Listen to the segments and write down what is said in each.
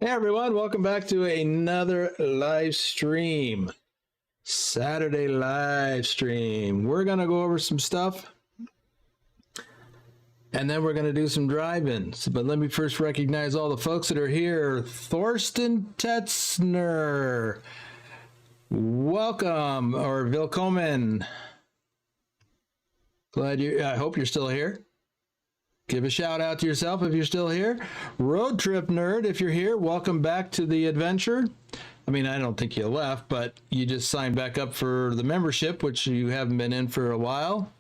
Hey everyone, welcome back to another live stream. Saturday live stream. We're going to go over some stuff and then we're going to do some drive-ins. But let me first recognize all the folks that are here. Thorsten Tetzner. Welcome, or Willkommen. I hope you're still here. Give a shout out to yourself if you're still here. Road Trip Nerd, if you're here, welcome back to the adventure. I mean, I don't think you left, but you just signed back up for the membership, which you haven't been in for a while.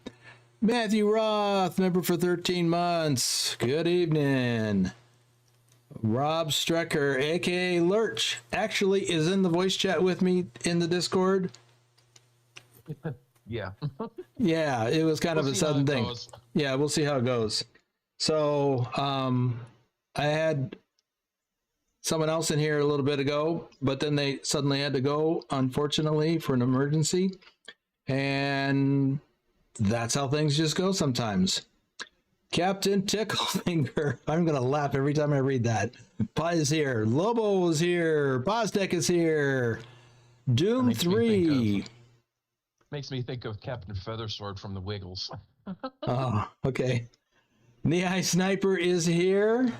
Matthew Roth, member for 13 months. Good evening. Rob Strecker, aka Lurch, actually is in the voice chat with me in the Discord. Yeah. Yeah, it was kind of a sudden thing. Yeah, we'll see how it goes. So I had someone else in here a little bit ago, but then they suddenly had to go, unfortunately, for an emergency. And that's how things just go sometimes. Captain Ticklefinger. I'm going to laugh every time I read that. Pi is here. Lobo is here. Bozdek is here. Doom 3. Makes me think of Captain Feathersword from the Wiggles. Oh, okay. Knee-High Sniper is here.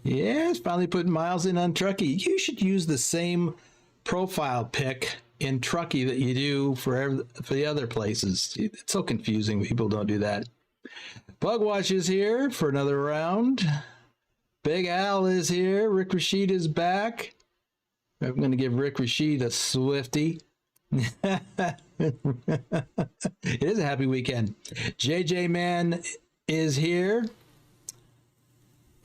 Yes, finally putting miles in on Trucky. You should use the same profile pic in Trucky that you do for the other places. It's so confusing. People don't do that. Bugwatch is here for another round. Big Al is here. Rick Rashid is back. I'm going to give Rick Rashid a Swifty. It is a happy weekend. JJ Man is here.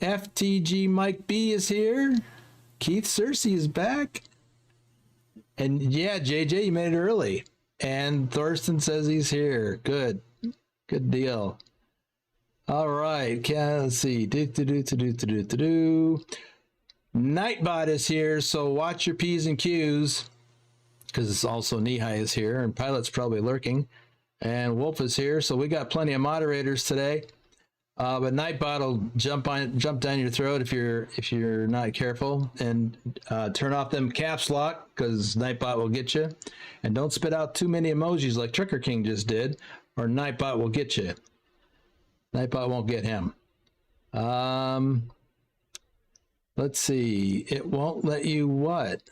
FTG Mike B is here. Keith Cersei is back. And yeah, JJ, you made it early. And Thorsten says he's here. Good. Good deal. All right. Let's see. Nightbot is here, so watch your P's and Q's. Because it's also Knee-High is here, and Pilot's probably lurking. And Wolf is here, so we got plenty of moderators today. But Nightbot will jump down your throat if you're not careful, and turn off them caps lock because Nightbot will get you. And don't spit out too many emojis like Trucker King just did, or Nightbot will get you. Nightbot won't get him. Let's see. It won't let you what?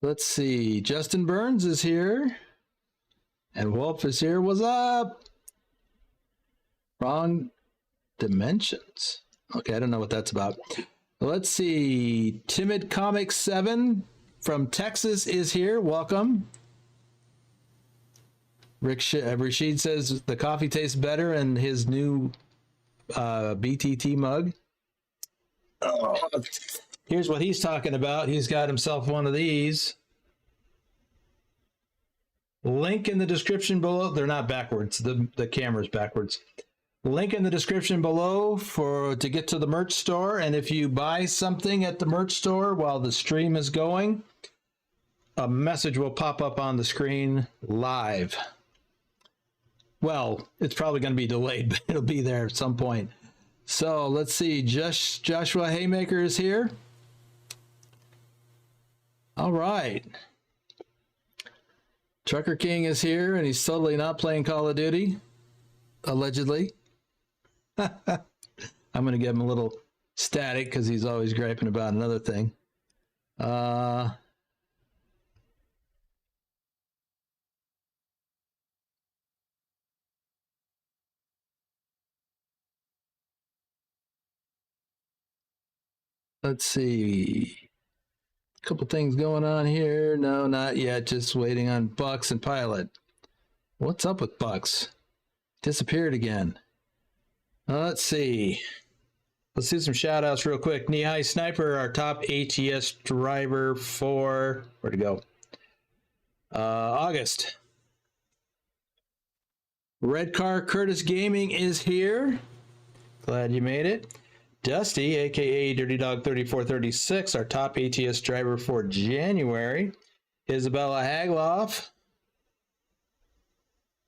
Let's see. Justin Burns is here. And Wolf is here. What's up? Wrong dimensions. Okay, I don't know what that's about. Let's see. Timid Comic 7 from Texas is here. Welcome. Rashid says the coffee tastes better in his new BTT mug. Oh. Here's what he's talking about. He's got himself one of these. Link in the description below. They're not backwards. The camera's backwards. Link in the description below to get to the merch store. And if you buy something at the merch store while the stream is going, a message will pop up on the screen live. Well, it's probably going to be delayed, but it'll be there at some point. So let's see. Joshua Haymaker is here. All right. Trucker King is here, and he's totally not playing Call of Duty, allegedly. I'm going to give him a little static because he's always griping about another thing. Let's see. Couple things going on here. No, not yet. Just waiting on Bucks and Pilot. What's up with Bucks? Disappeared again. Let's see. Let's do some shout outs real quick. Knee-High Sniper, our top ATS driver for, where'd it go? August. Red Car Curtis Gaming is here. Glad you made it. Dusty, aka Dirty Dog 3436, our top ATS driver for January. Isabella Hagloff.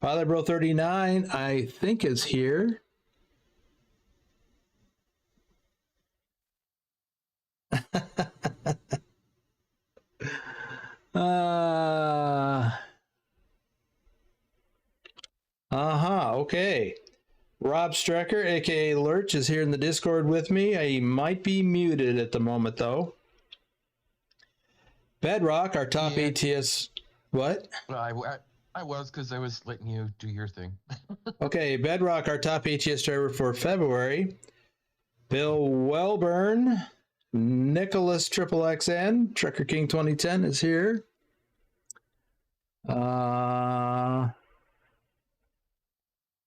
Pilot Bro 39, I think, is here. Okay. Rob Strecker, aka Lurch, is here in the Discord with me. He might be muted at the moment, though. Bedrock, our top ATS. What? I was, because I was letting you do your thing. Okay, Bedrock, our top ATS driver for February. Bill Welburn, Nicholas Triple XN, Trucker King 2010 is here.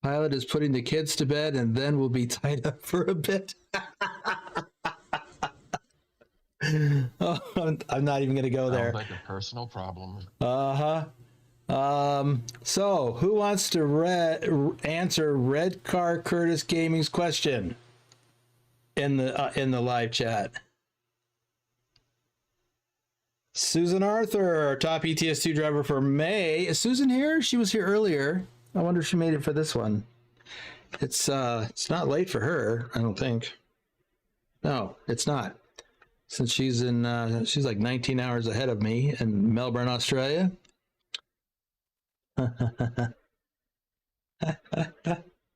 Pilot is putting the kids to bed and then we'll be tied up for a bit. Oh, I'm not even going to go there. Sounds like a personal problem. So who wants to answer Red Car Curtis Gaming's question in the live chat? Susan Arthur, our top ETS2 driver for May. Is Susan here? She was here earlier. I wonder if she made it for this one. It's not late for her, I don't think. No, it's not. Since she's she's like 19 hours ahead of me in Melbourne, Australia.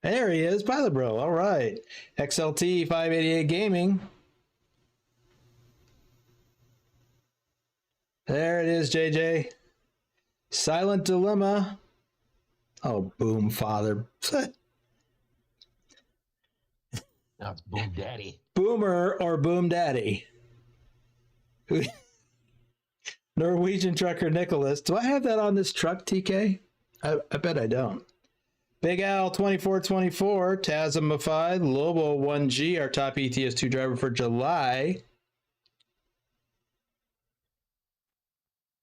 There he is, Pilot Bro. All right. XLT 588 Gaming. There it is, JJ. Silent Dilemma. Oh, boom, father. Now it's Boom Daddy. Boomer or Boom Daddy. Norwegian trucker Nicholas. Do I have that on this truck, TK? I bet I don't. Big Al 2424, Tasmified, Lobo 1G, our top ETS2 driver for July.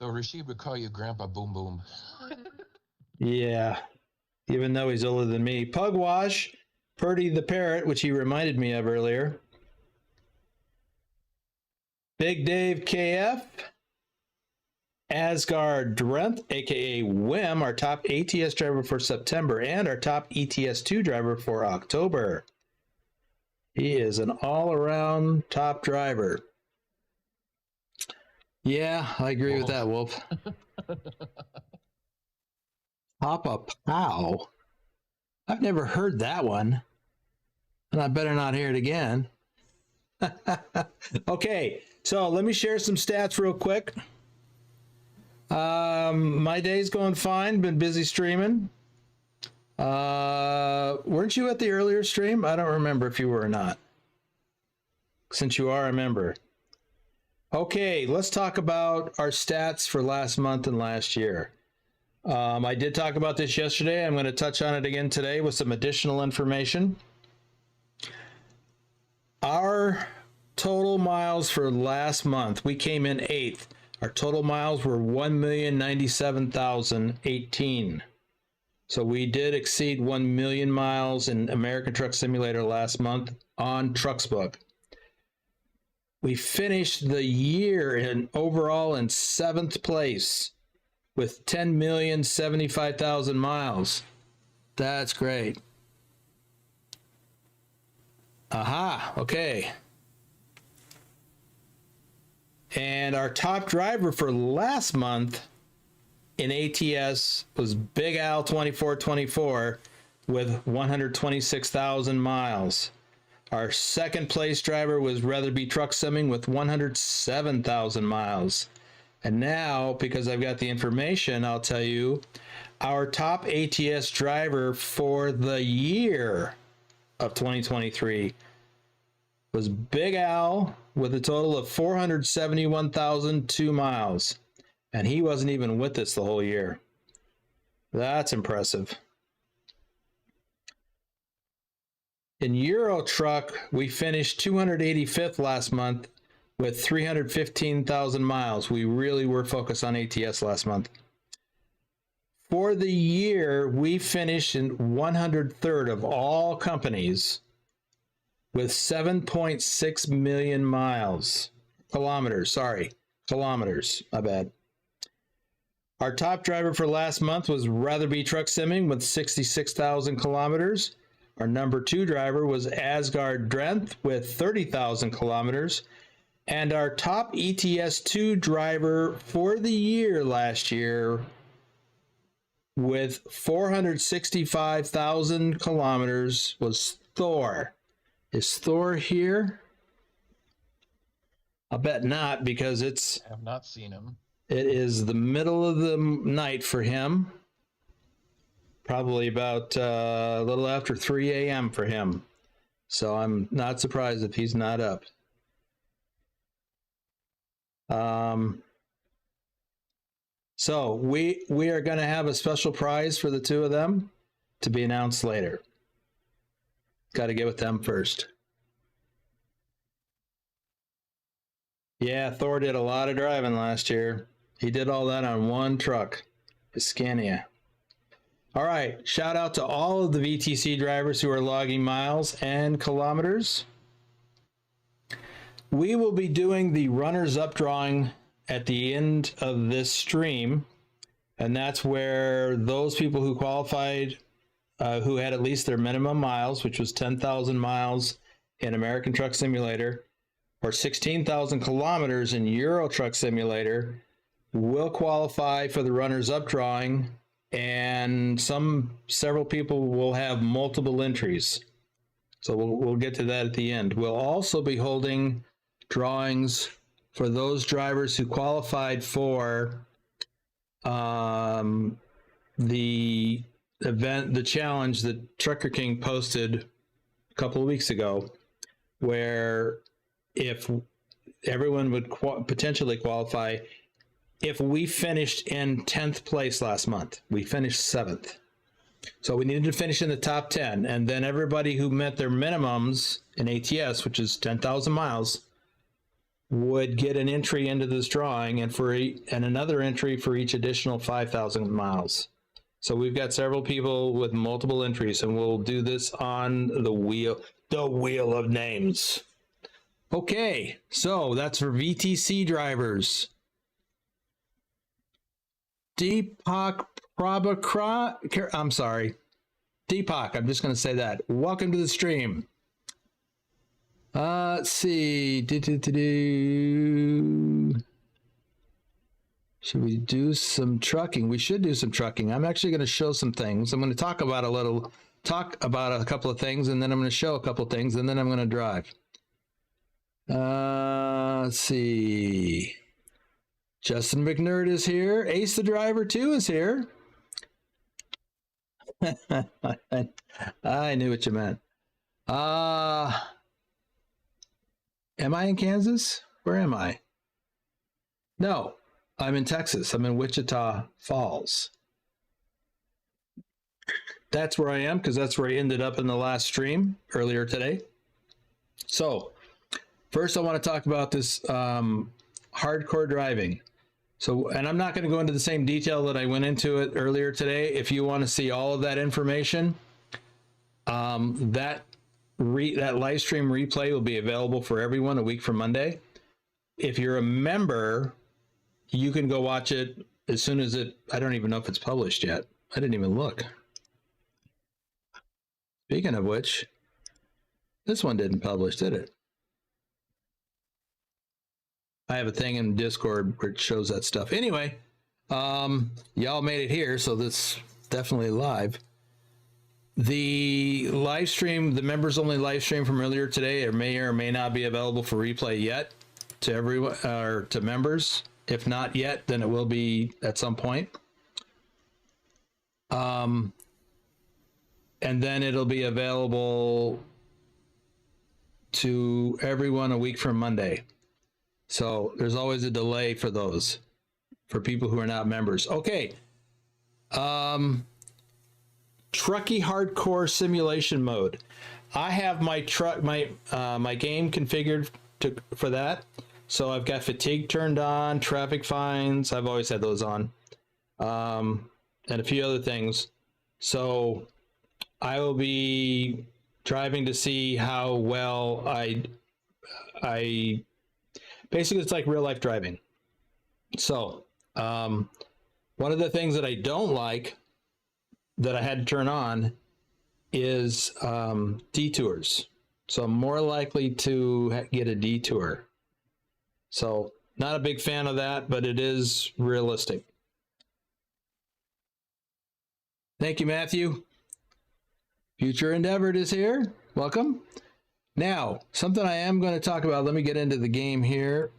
So Rashid would call you Grandpa Boom Boom. Yeah, even though he's older than me. Pugwash, Purdy the Parrot, which he reminded me of earlier. Big Dave KF, Asgard Drenth, aka Wim, our top ATS driver for September and our top ETS2 driver for October. He is an all-around top driver. Yeah, I agree with that, Wolf. Papa Pow. I've never heard that one, and I better not hear it again. Okay, so let me share some stats real quick. My day's going fine. Been busy streaming. Weren't you at the earlier stream? I don't remember if you were or not. Since you are a member. Okay, let's talk about our stats for last month and last year. I did talk about this yesterday. I'm going to touch on it again today with some additional information. Our total miles for last month, we came in 8th. Our total miles were 1,097,018. So we did exceed 1 million miles in American Truck Simulator last month on TrucksBook. We finished the year overall in 7th place with 10,075,000 miles. That's great. Aha, okay. And our top driver for last month in ATS was Big Al 2424 with 126,000 miles. Our second place driver was Retherby Truck Simming with 107,000 miles. And now, because I've got the information, I'll tell you our top ATS driver for the year of 2023 was Big Al with a total of 471,002 miles. And he wasn't even with us the whole year. That's impressive. In Euro Truck, we finished 285th last month with 315,000 miles. We really were focused on ATS last month. For the year, we finished in 103rd of all companies with 7.6 million miles. Kilometers, my bad. Our top driver for last month was Retherby Truck Simming with 66,000 kilometers. Our number 2 driver was Asgard Drenth with 30,000 kilometers. And our top ETS2 driver for the year last year with 465,000 kilometers was Thor. Is Thor here? I'll bet not, because I have not seen him. it is the middle of the night for him. Probably about a little after 3 a.m. for him. So I'm not surprised if he's not up. So we are going to have a special prize for the two of them to be announced later. Got to get with them first. Yeah, Thor did a lot of driving last year. He did all that on one truck, the Scania. All right, shout out to all of the VTC drivers who are logging miles and kilometers. We will be doing the runners-up drawing at the end of this stream, and that's where those people who qualified, who had at least their minimum miles, which was 10,000 miles in American Truck Simulator, or 16,000 kilometers in Euro Truck Simulator, will qualify for the runners-up drawing, and several people will have multiple entries. So we'll get to that at the end. We'll also be holding drawings for those drivers who qualified for the event, the challenge that Trucker King posted a couple of weeks ago, where if everyone would potentially qualify, if we finished in 10th place last month, we finished 7th. So we needed to finish in the top 10, and then everybody who met their minimums in ATS, which is 10,000 miles, would get an entry into this drawing, and another entry for each additional 5,000 miles. So we've got several people with multiple entries, and we'll do this on the wheel of names. Okay, so that's for VTC drivers. Deepak Prabhakar, I'm sorry, Deepak, I'm just going to say that. Welcome to the stream. Let's see. Should we do some trucking? We should do some trucking. I'm actually going to show some things. I'm going to talk about a couple of things, and then I'm going to show a couple of things, and then I'm going to drive. Let's see. Justin McNerd is here. Ace the Driver 2 is here. I knew what you meant. Am I in Kansas? Where am I? No, I'm in Texas. I'm in Wichita Falls. That's where I am, because that's where I ended up in the last stream earlier today. So first I want to talk about this hardcore driving. So, and I'm not going to go into the same detail that I went into it earlier today. If you want to see all of that information, that live stream replay will be available for everyone a week from Monday. If you're a member, you can go watch it as soon as I don't even know if it's published yet. I didn't even look. Speaking of which, this one didn't publish, did it? I have a thing in Discord where it shows that stuff. Anyway, y'all made it here, so this is definitely live. The live stream, the members only live stream from earlier today, may or may not be available for replay yet to everyone or to members. If not yet, then it will be at some point. And then it'll be available to everyone a week from Monday. So there's always a delay for those, for people who are not members. Okay. Trucky hardcore simulation mode. I have my my game configured for that. So I've got fatigue turned on, traffic fines. I've always had those on, and a few other things. So I will be driving to see how well I basically, it's like real life driving. So one of the things that I don't like that I had to turn on is detours. So I'm more likely to get a detour. So not a big fan of that, but it is realistic. Thank you, Matthew. Future Endeavored is here. Welcome. Now, something I am going to talk about. Let me get into the game here.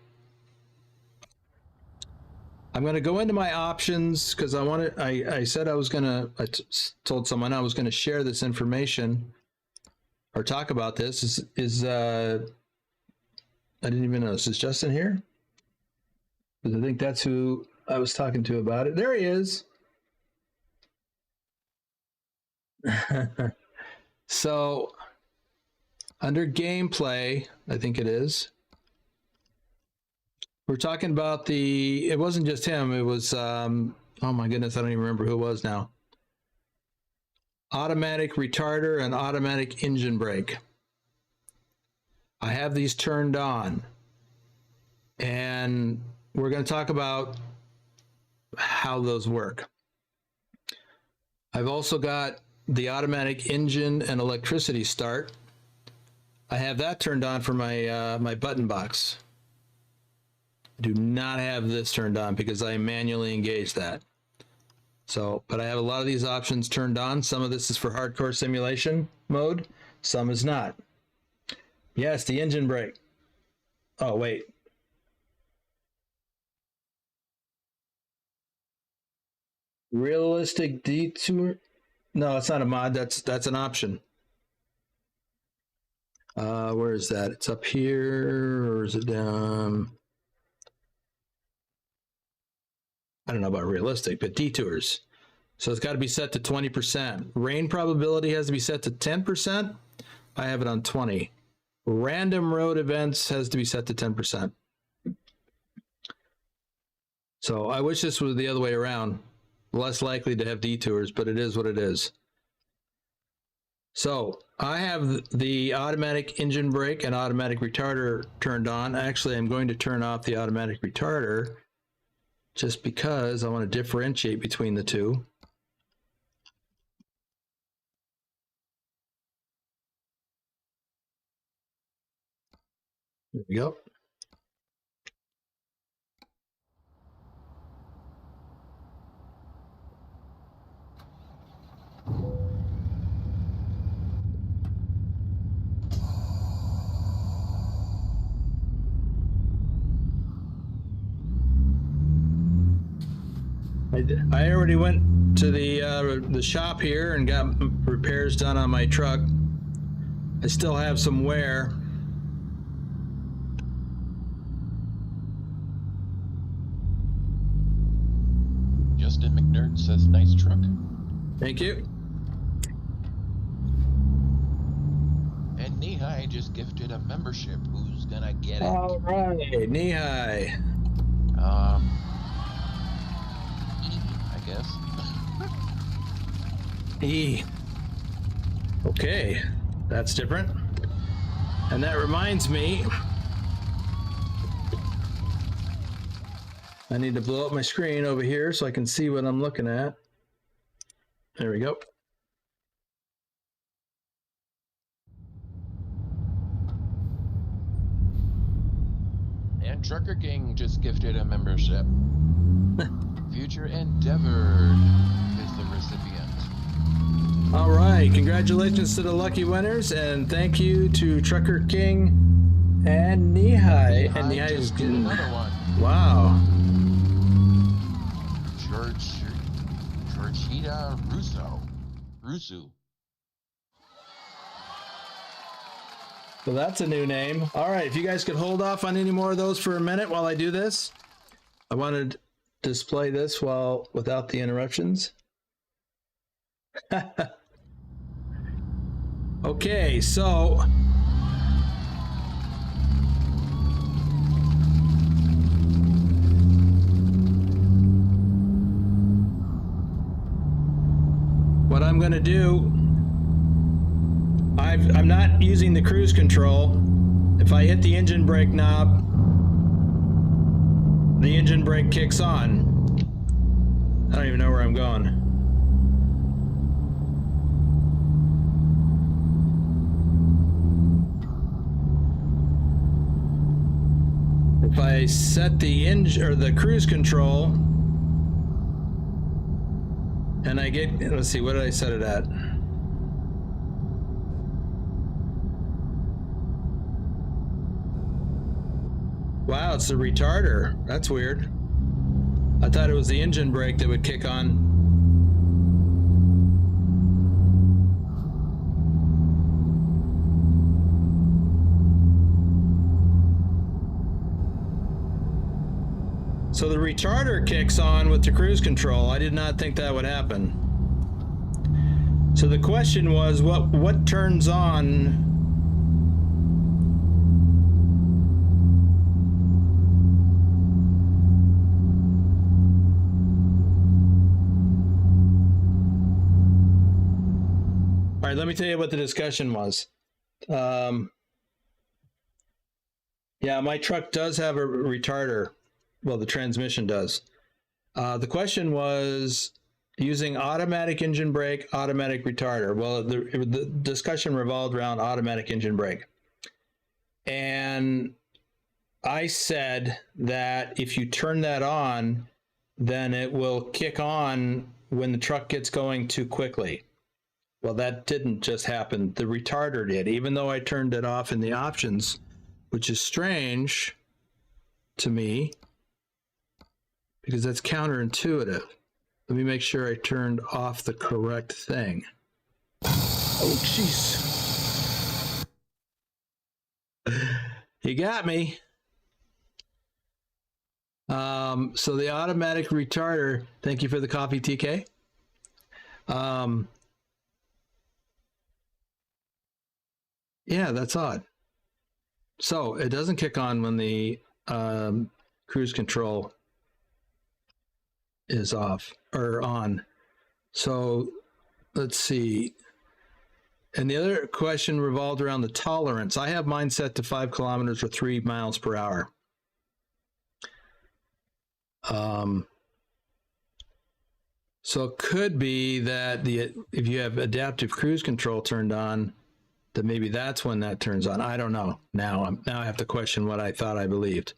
I'm going to go into my options because I said I told someone I was going to share this information or talk about this. I didn't even notice. Is Justin here? Because I think that's who I was talking to about it. There he is. So under gameplay, I think it is. We're talking about it wasn't just him. It was, oh my goodness, I don't even remember who it was now. Automatic retarder and automatic engine brake. I have these turned on. And we're going to talk about how those work. I've also got the automatic engine and electricity start. I have that turned on for my my button box. I do not have this turned on because I manually engage that. So, but I have a lot of these options turned on. Some of this is for hardcore simulation mode. Some is not. Yes, the engine brake. Oh, wait. Realistic detour. No, it's not a mod. That's an option. Where is that? It's up here, or is it down? I don't know about realistic, but detours. So it's got to be set to 20%. Rain probability has to be set to 10%. I have it on 20. Random road events has to be set to 10%. So I wish this was the other way around. Less likely to have detours, but it is what it is. So I have the automatic engine brake and automatic retarder turned on. Actually, I'm going to turn off the automatic retarder just because I want to differentiate between the two. There we go. I already went to the shop here and got repairs done on my truck. I still have some wear. Justin McNerd says, nice truck. Thank you. And Nehai just gifted a membership. Who's gonna get it? All right, Nehai. I guess. E. Okay, that's different. And that reminds me, I need to blow up my screen over here so I can see what I'm looking at. There we go. And Trucker King just gifted a membership. Future Endeavored is the recipient. All right, congratulations to the lucky winners, and thank you to Trucker King and Nehai. And Nehai is getting another one. Wow. Georgina Russo. So that's a new name. All right, if you guys could hold off on any more of those for a minute while I do this. I wanted to display this without the interruptions. Okay, so what I'm going to do, I'm not using the cruise control. If I hit the engine brake knob, the engine brake kicks on. I don't even know where I'm going. if I set the engine or the cruise control and I get, let's see, what did I set it at? Wow, it's the retarder. That's weird. I thought it was the engine brake that would kick on. So the retarder kicks on with the cruise control. I did not think that would happen. So the question was, what turns on? All right, let me tell you what the discussion was. Yeah, my truck does have a retarder. Well, the transmission does. The question was using automatic engine brake, automatic retarder. Well, the discussion revolved around automatic engine brake. And I said that if you turn that on, then it will kick on when the truck gets going too quickly. Well, that didn't just happen. The retarder did, even though I turned it off in the options, which is strange to me, because that's counterintuitive. Let me make sure I turned off the correct thing. Oh, jeez. You got me. So the automatic retarder, thank you for the coffee, TK. Yeah, that's odd. So it doesn't kick on when the cruise control is off or on. So let's see. And the other question revolved around the tolerance. I have mine set to 5 kilometers or 3 miles per hour. So it could be that if you have adaptive cruise control turned on, that maybe that's when that turns on. I don't know. Now I have to question what I thought I believed.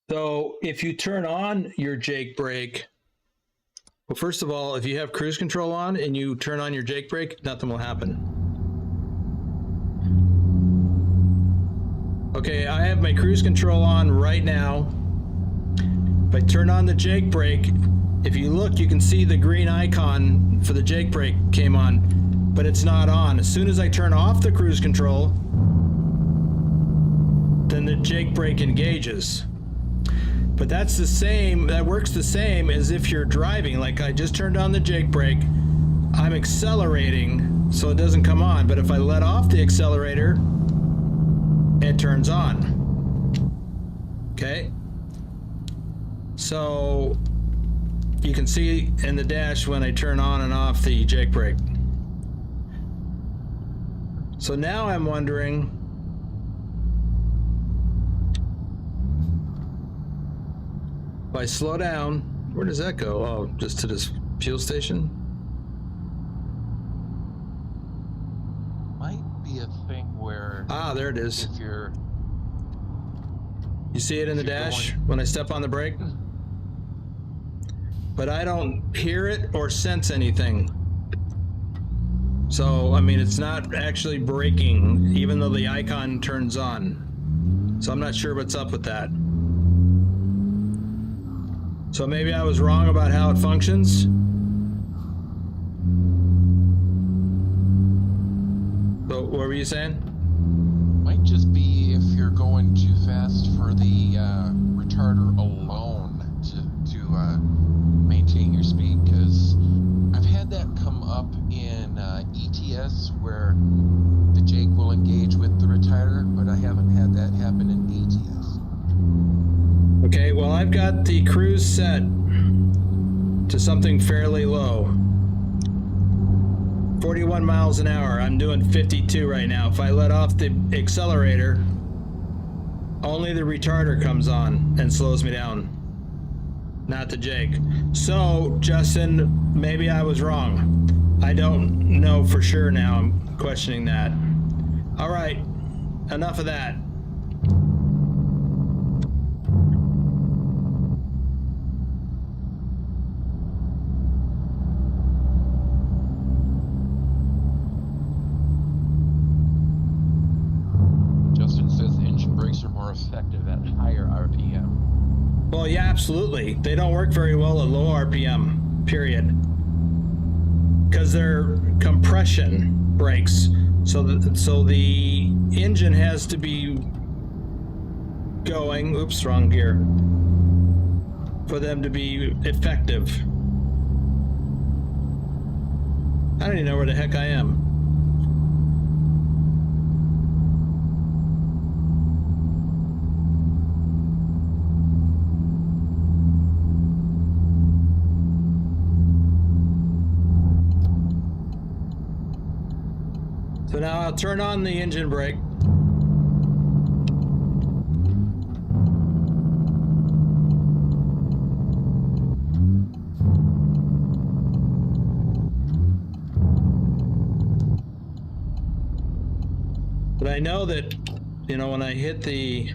So if you turn on your Jake brake, well, first of all, if you have cruise control on and you turn on your Jake brake, nothing will happen. Okay, I have my cruise control on right now. If I turn on the Jake brake, if you look, you can see the green icon for the Jake brake came on, but it's not on. As soon as I turn off the cruise control, then the Jake brake engages. But that's the same, that works the same as if you're driving. Like I just turned on the Jake brake, I'm accelerating so it doesn't come on. But if I let off the accelerator, it turns on. Okay. So you can see in the dash when I turn on and off the Jake brake. So now I'm wondering, if I slow down, where does that go? Oh, just to this fuel station? Might be a thing where... Ah, there it is. If you're... You see it in the dash when I step on the brake? But I don't hear it or sense anything. So, I mean, it's not actually braking, even though the icon turns on. So I'm not sure what's up with that. So maybe I was wrong about how it functions. So what were you saying? Might just be if you're going too fast for the retarder alone to maintain your speed, because I've had that come up in ETS where the Jake will engage with the retarder, but I haven't had that happen in ATS. Okay, well, I've got the cruise set to something fairly low. 41 miles an hour. I'm doing 52 right now. If I let off the accelerator, only the retarder comes on and slows me down, not the Jake. So, Justin, maybe I was wrong. I don't know for sure now. I'm questioning that. All right, enough of that. Justin says engine brakes are more effective at higher RPM. Well, yeah, absolutely. They don't work very well at low RPM, period. Because they're compression brakes. So the engine has to be going, oops, wrong gear, for them to be effective. I don't even know where the heck I am. So now I'll turn on the engine brake. But I know that, you know, when I hit the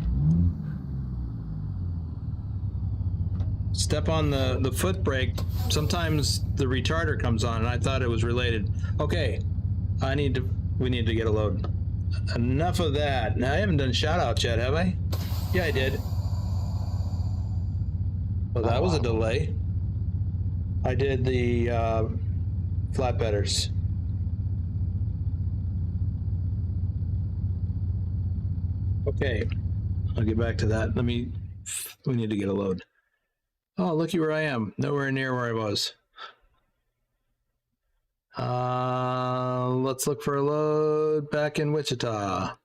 step on the foot brake, sometimes the retarder comes on, and I thought it was related. Okay, we need to get a load. Enough of that. Now, I haven't done shout outs yet, have I? Yeah, I did. Well, that was a delay. I did the flatbedders. Okay, I'll get back to that. We need to get a load. Oh, looky where I am. Nowhere near where I was. Let's look for a load back in Wichita.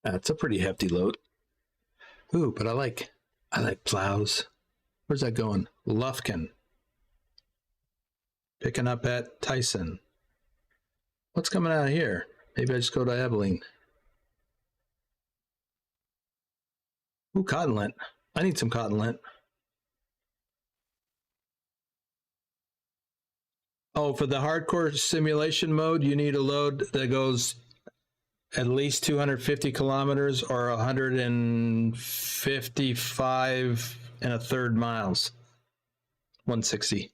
That's a pretty hefty load. Ooh, but I like plows. Where's that going? Lufkin. Picking up at Tyson. What's coming out of here? Maybe I just go to Abilene. Ooh, cotton lint. I need some cotton lint. Oh, for the hardcore simulation mode, you need a load that goes at least 250 kilometers or 155 and a third miles. 160.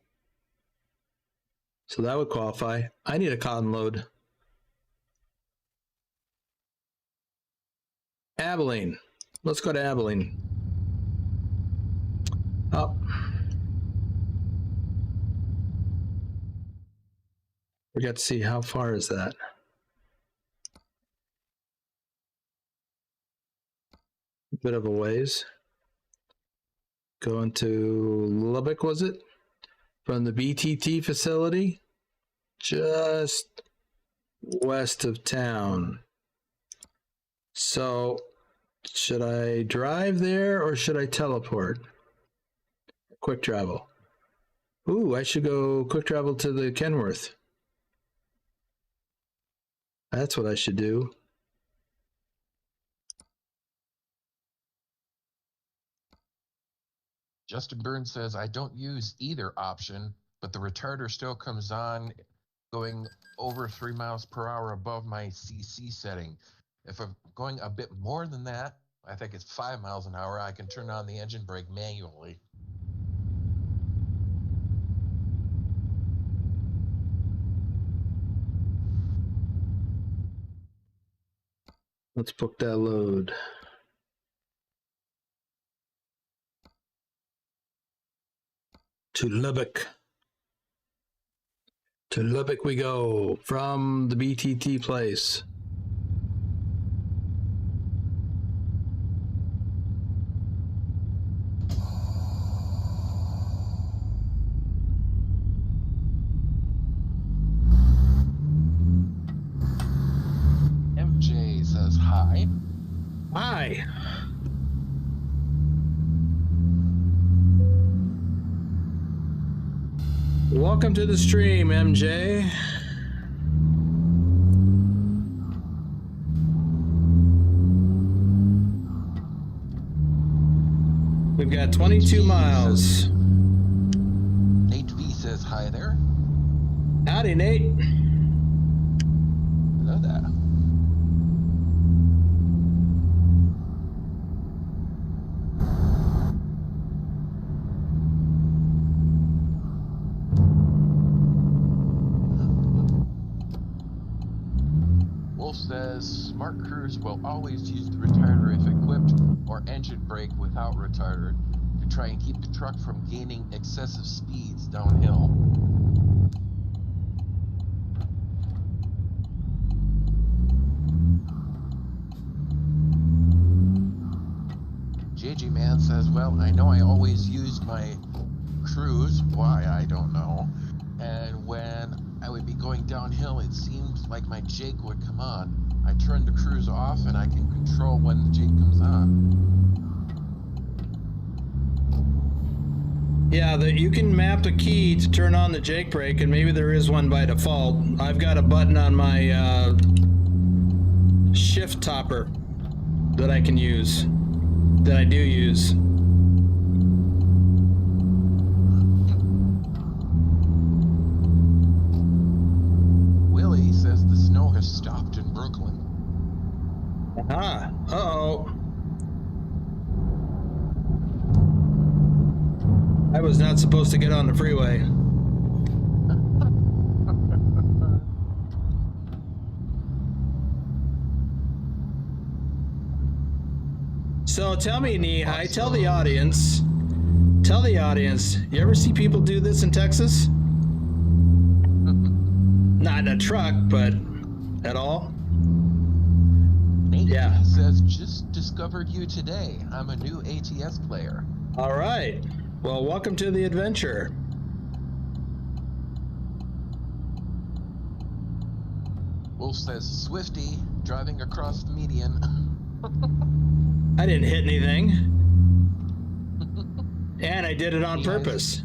So that would qualify. I need a cotton load. Abilene. Let's go to Abilene. Oh. We got to see how far is that. A bit of a ways. Going to Lubbock, was it? From the BTT facility, just west of town. So, should I drive there or should I teleport? Quick travel. Ooh, I should go quick travel to the Kenworth. That's what I should do. Justin Burns says, I don't use either option, but the retarder still comes on going over 3 miles per hour above my CC setting. If I'm going a bit more than that, I think it's 5 miles an hour, I can turn on the engine brake manually. Let's book that load. To Lubbock. To Lubbock we go from the BTT place. MJ says hi. Hi. Welcome to the stream, MJ. We've got 22 miles. Nate V says hi there. Howdy, Nate. Hello there. Wolf says smart crews will always use the retarder if equipped or engine brake without retarder to try and keep the truck from gaining excessive speeds downhill. JG Man says, well, I know I always used my cruise, why I don't know, and when I would be going downhill it seemed like my jake would come on. I turned the cruise off and I can control when the jake comes on. Yeah, you can map a key to turn on the jake brake, and maybe there is one by default. I've got a button on my shift topper that I can use, that I do use. Willie says the snow has stopped in Brooklyn. Ah, uh-oh. I was not supposed to get on the freeway. So tell me, Nehai, tell the audience, you ever see people do this in Texas? Not in a truck, but at all? Nate Yeah. says, just discovered you today. I'm a new ATS player. All right. Well, welcome to the adventure. Wolf says, Swifty, driving across the median. I didn't hit anything. And I did it on purpose.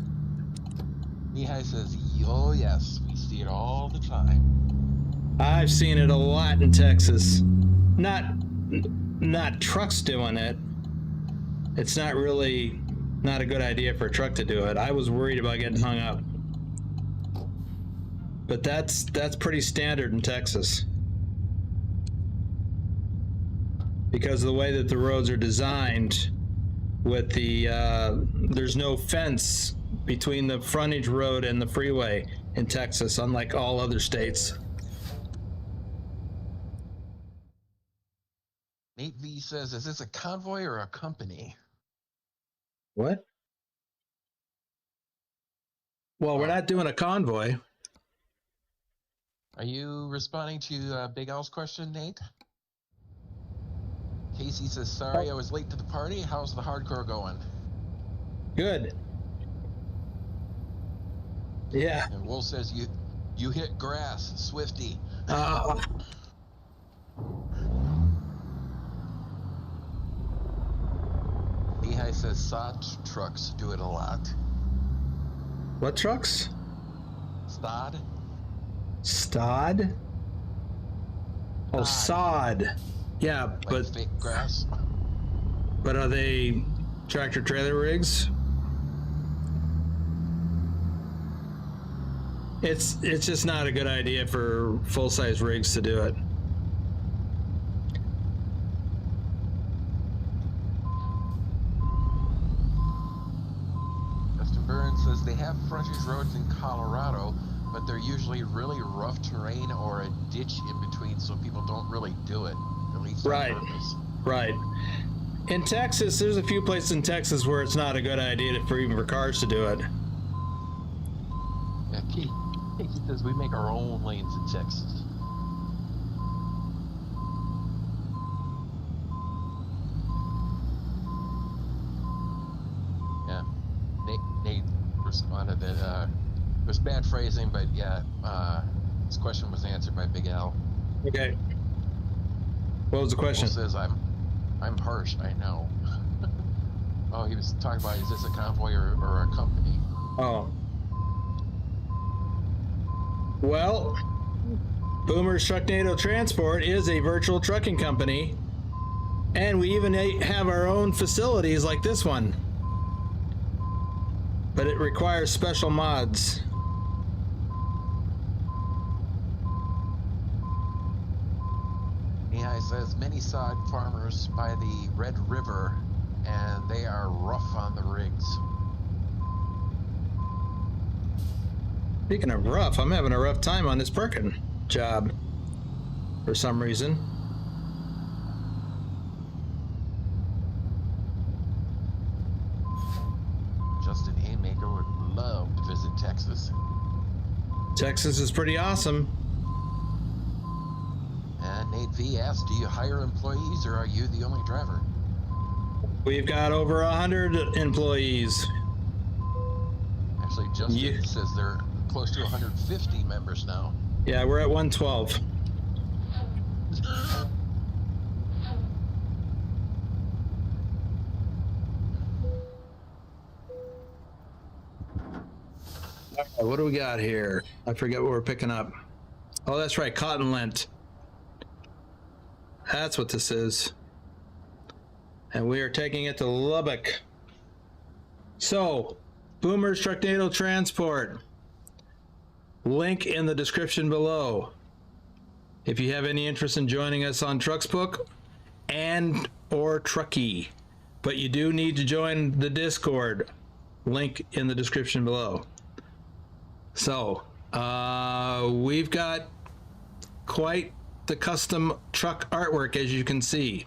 Mihai says, oh yes, we see it all the time. I've seen it a lot in Texas. Not trucks doing it. It's not really not a good idea for a truck to do it. I was worried about getting hung up. But that's pretty standard in Texas. Because of the way that the roads are designed with the there's no fence between the frontage road and the freeway in Texas, unlike all other states. Nate V says, is this a convoy or a company? What? Well, we're not doing a convoy. Are you responding to Big Al's question, Nate? Casey says, sorry, I was late to the party. How's the hardcore going? Good. Yeah. And Wolf says, you hit grass, Swifty. Mihai says, sod trucks do it a lot. What trucks? Stod? Stod? Oh, sod. Yeah, Like but fake grass? But are they tractor trailer rigs? It's just not a good idea for full-size rigs to do it. Justin Burns says they have frontage roads in Colorado, but they're usually really rough terrain or a ditch in between, so people don't really do it, at least on purpose. Right. In Texas, there's a few places in Texas where it's not a good idea for cars to do it. Yeah, Casey says we make our own lanes in Texas. Yeah, Nate responded that it was bad phrasing, but yeah, his question was answered by Big Al. Okay. What was the question? Will says I'm harsh, I know. Oh, he was talking about, is this a convoy or a company? Oh. Well, Boomer's Trucknado Transport is a virtual trucking company, and we even have our own facilities like this one. but it requires special mods. Yeah, it says many sod farmers by the Red River, and they are rough on the rigs. Speaking of rough, I'm having a rough time on this Perkin job for some reason. Justin Haymaker would love to visit Texas. Texas is pretty awesome. And Nate V asked, do you hire employees or are you the only driver? We've got over 100 employees. Actually, Justin says they're close to 150 members now. Yeah, we're at 112. All right, what do we got here? I forget what we're picking up. Oh, that's right, cotton lint. That's what this is. And we are taking it to Lubbock. So, Boomer's Trucknado Transport. Link in the description below. If you have any interest in joining us on TrucksBook and or Trucky. But you do need to join the Discord. Link in the description below. So, we've got quite the custom truck artwork, as you can see.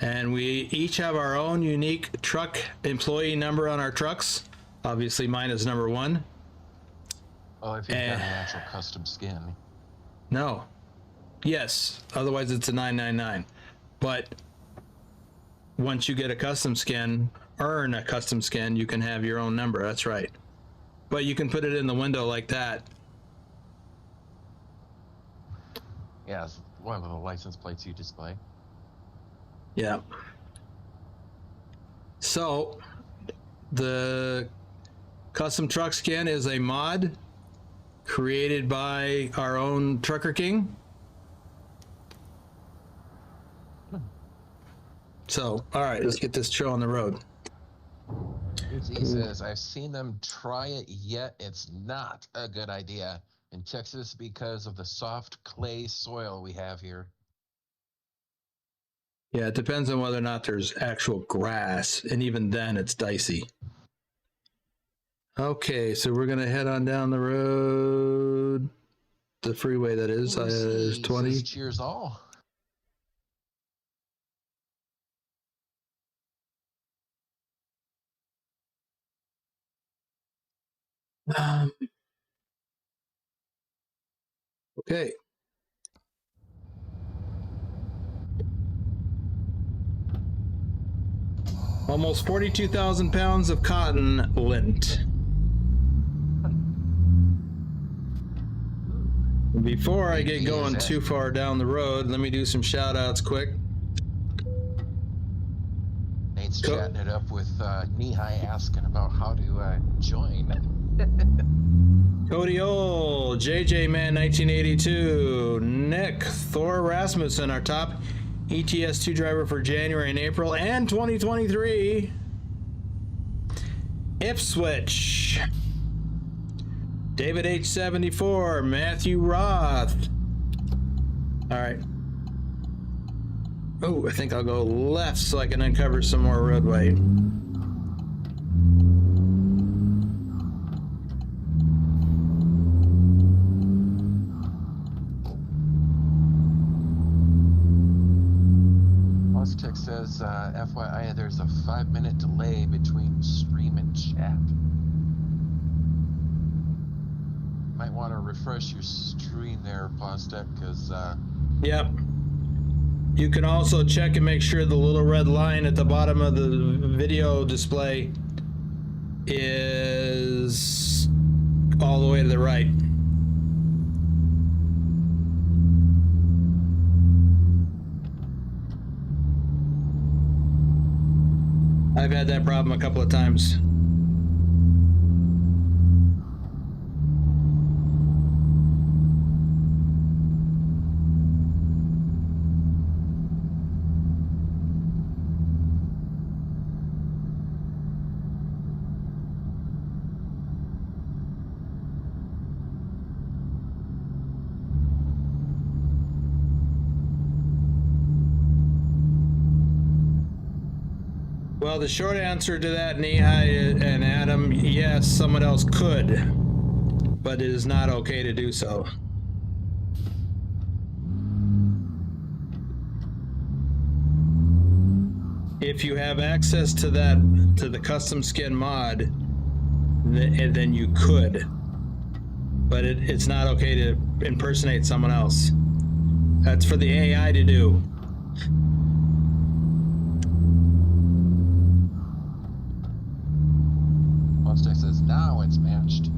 And we each have our own unique truck employee number on our trucks. Obviously, mine is number 1. Oh, if you've got an actual custom skin. No. Yes. Otherwise, it's a 999. But once you get a custom skin, earn a custom skin, you can have your own number. That's right. But you can put it in the window like that. Yeah, it's one of the license plates you display. Yeah. So, the custom truck skin is a mod created by our own Trucker King. So, all right, let's get this show on the road. He says, I've seen them try it, yet it's not a good idea in Texas because of the soft clay soil we have here. Yeah, it depends on whether or not there's actual grass, and even then it's dicey. Okay, so we're gonna head on down the road, the freeway that is 20. Says, cheers all. Okay. Almost 42,000 pounds of cotton lint. Before I get going too far down the road, let me do some shout outs quick. Nate's chatting it up with Knee-High asking about how to join. Cody Old, JJ Man 1982, Nick, Thor Rasmussen, our top ETS2 driver for January and April and 2023. Ipswich, David H74, Matthew Roth. All right. Oh, I think I'll go left so I can uncover some more roadway. Tech says, FYI, there's a 5-minute delay between stream and chat. Might want to refresh your screen there, Postek, because... Yep. You can also check and make sure the little red line at the bottom of the video display is all the way to the right. I've had that problem a couple of times. Well, the short answer to that, Nehai and Adam, yes, someone else could, but it is not okay to do so. If you have access to that, to the custom skin mod, then you could, but it's not okay to impersonate someone else. That's for the AI to do. Mustang says now it's matched.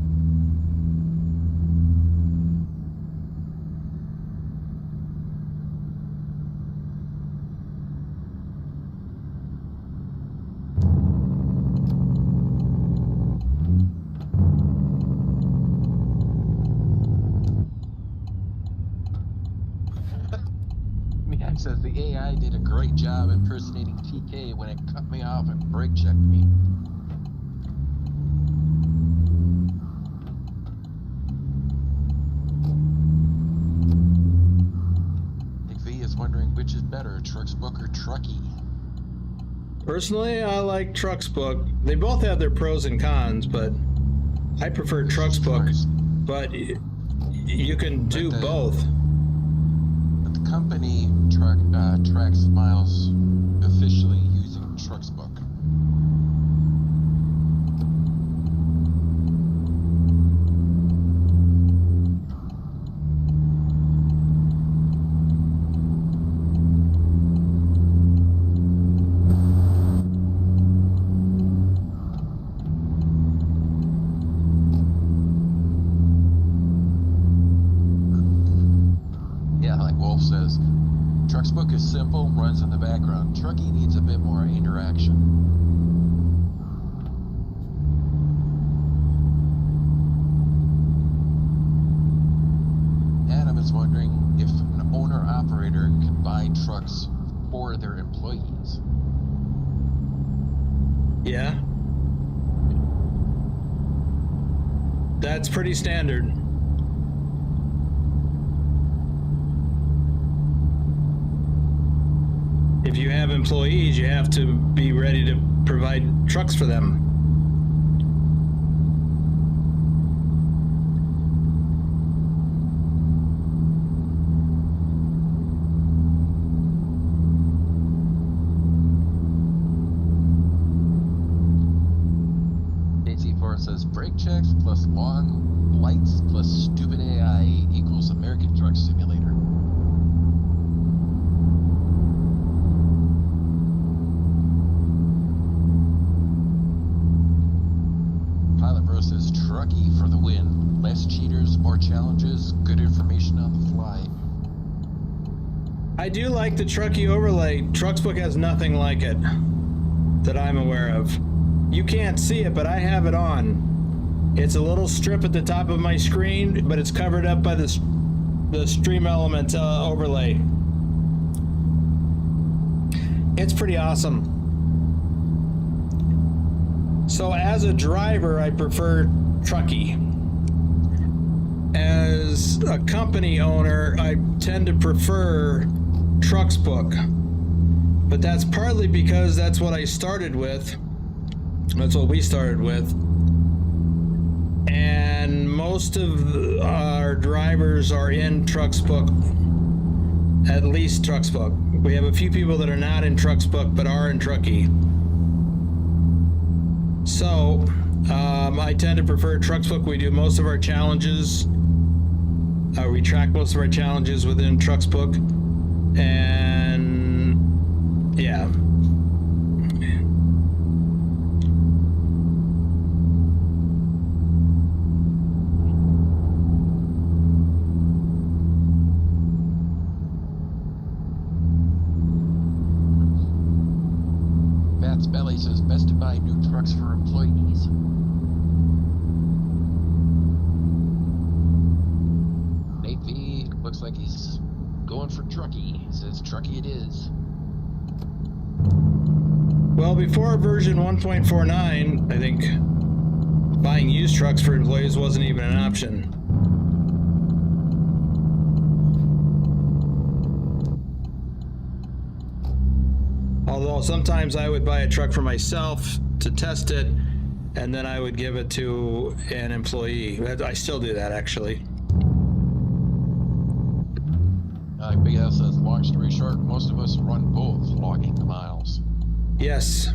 Miak says the AI did a great job impersonating TK when it cut me off and brake checked me. Nick V is wondering which is better, TrucksBook or Trucky. Personally, I like TrucksBook. They both have their pros and cons, but I prefer TrucksBook. But you can do both. But the company tracks miles officially using TrucksBook. Says TrucksBook is simple, runs in the background. Trucky needs a bit more interaction. Adam is wondering if an owner-operator can buy trucks for their employees. Yeah. That's pretty standard. If you have employees, you have to be ready to provide trucks for them. AC4 says brake checks plus long lights plus stupid AI equals American Truck Simulator. Says Trucky for the win. Less cheaters, more challenges, good information on the fly. I do like the Trucky overlay. TrucksBook has nothing like it that I'm aware of. You can't see it, but I have it on. It's a little strip at the top of my screen, but it's covered up by the Stream Elements overlay. It's pretty awesome. So as a driver, I prefer Trucky. As a company owner, I tend to prefer TrucksBook. But that's partly because that's what I started with. That's what we started with. And most of our drivers are in TrucksBook. At least TrucksBook. We have a few people that are not in TrucksBook, but are in Trucky. So, I tend to prefer TrucksBook. We do most of our challenges. We track most of our challenges within TrucksBook. And, yeah. Bat's Belly says best to buy new trucks for employees. Nate V looks like he's going for Trucky. He says Trucky it is. Well, before version 1.49, I think buying used trucks for employees wasn't even an option. Although sometimes I would buy a truck for myself to test it, and then I would give it to an employee. I still do that, actually. Big Al says, long story short, most of us run both, logging the miles. Yes.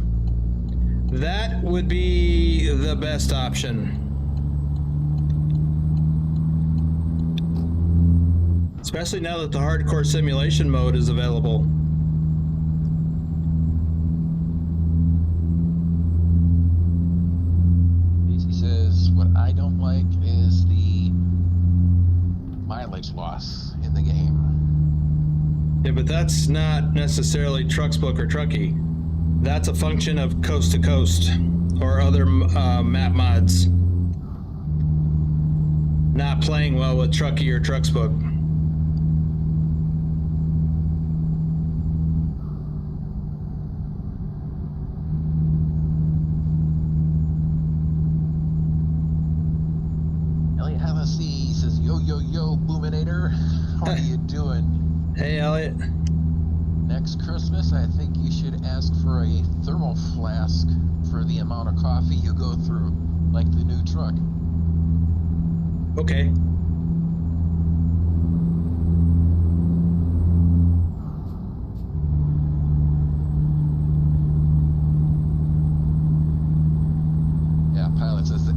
That would be the best option. Especially now that the hardcore simulation mode is available. He says, what I don't like is the mileage loss in the game. Yeah, but that's not necessarily TrucksBook or Trucky. That's a function of coast to coast or other map mods. Not playing well with Trucky or TrucksBook. Elliot Hallisey says, yo, yo, yo, Boominator. How are you doing? Hey, Elliot. Next Christmas, I think you should ask for a thermal flask for the amount of coffee you go through, like the new truck. Okay. Yeah, Pilot says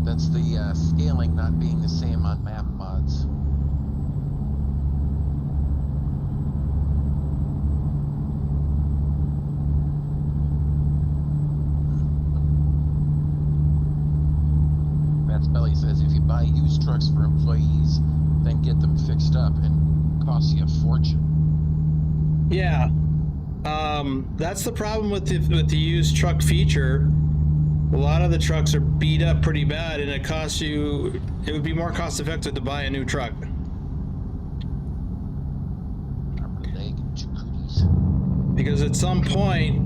that's the scaling not being the same on map mods. Belly says if you buy used trucks for employees, then get them fixed up and costs you a fortune. Yeah. That's the problem with the used truck feature. A lot of the trucks are beat up pretty bad, and it would be more cost effective to buy a new truck. Leg and two cooties. Because at some point,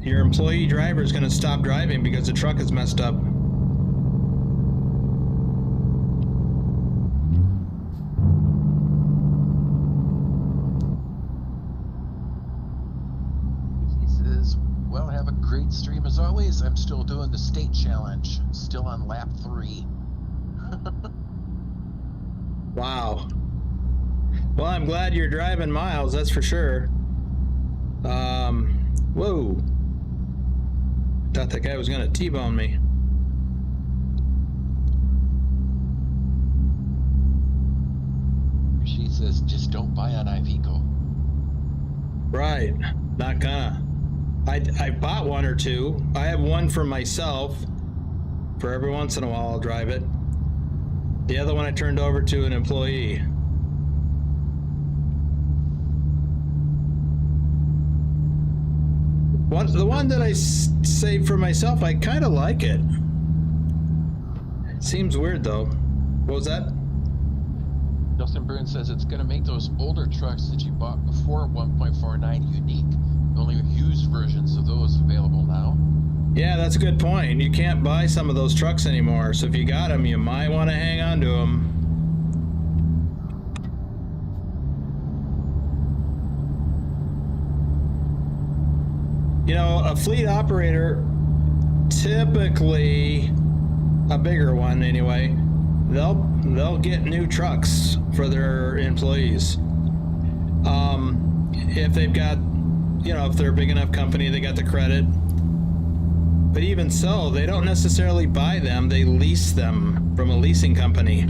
your employee driver is going to stop driving because the truck is messed up. He says, well, have a great stream as always. I'm still doing the state challenge. Still on lap 3. Wow. Well, I'm glad you're driving miles, that's for sure. Whoa. Thought that guy was gonna T-bone me. She says, just don't buy on Iveco. Right, not gonna. I bought one or two. I have one for myself. For every once in a while I'll drive it. The other one I turned over to an employee. The one that I saved for myself, I kind of like it. Seems weird though. What was that? Justin Burns says it's going to make those older trucks that you bought before 1.49 unique. Only used versions of those available now. Yeah, that's a good point. You can't buy some of those trucks anymore. So if you got them, you might want to hang on to them. You know, a fleet operator, typically a bigger one anyway, they'll get new trucks for their employees. If they've got, you know, if they're a big enough company, they got the credit. But even so, they don't necessarily buy them, they lease them from a leasing company.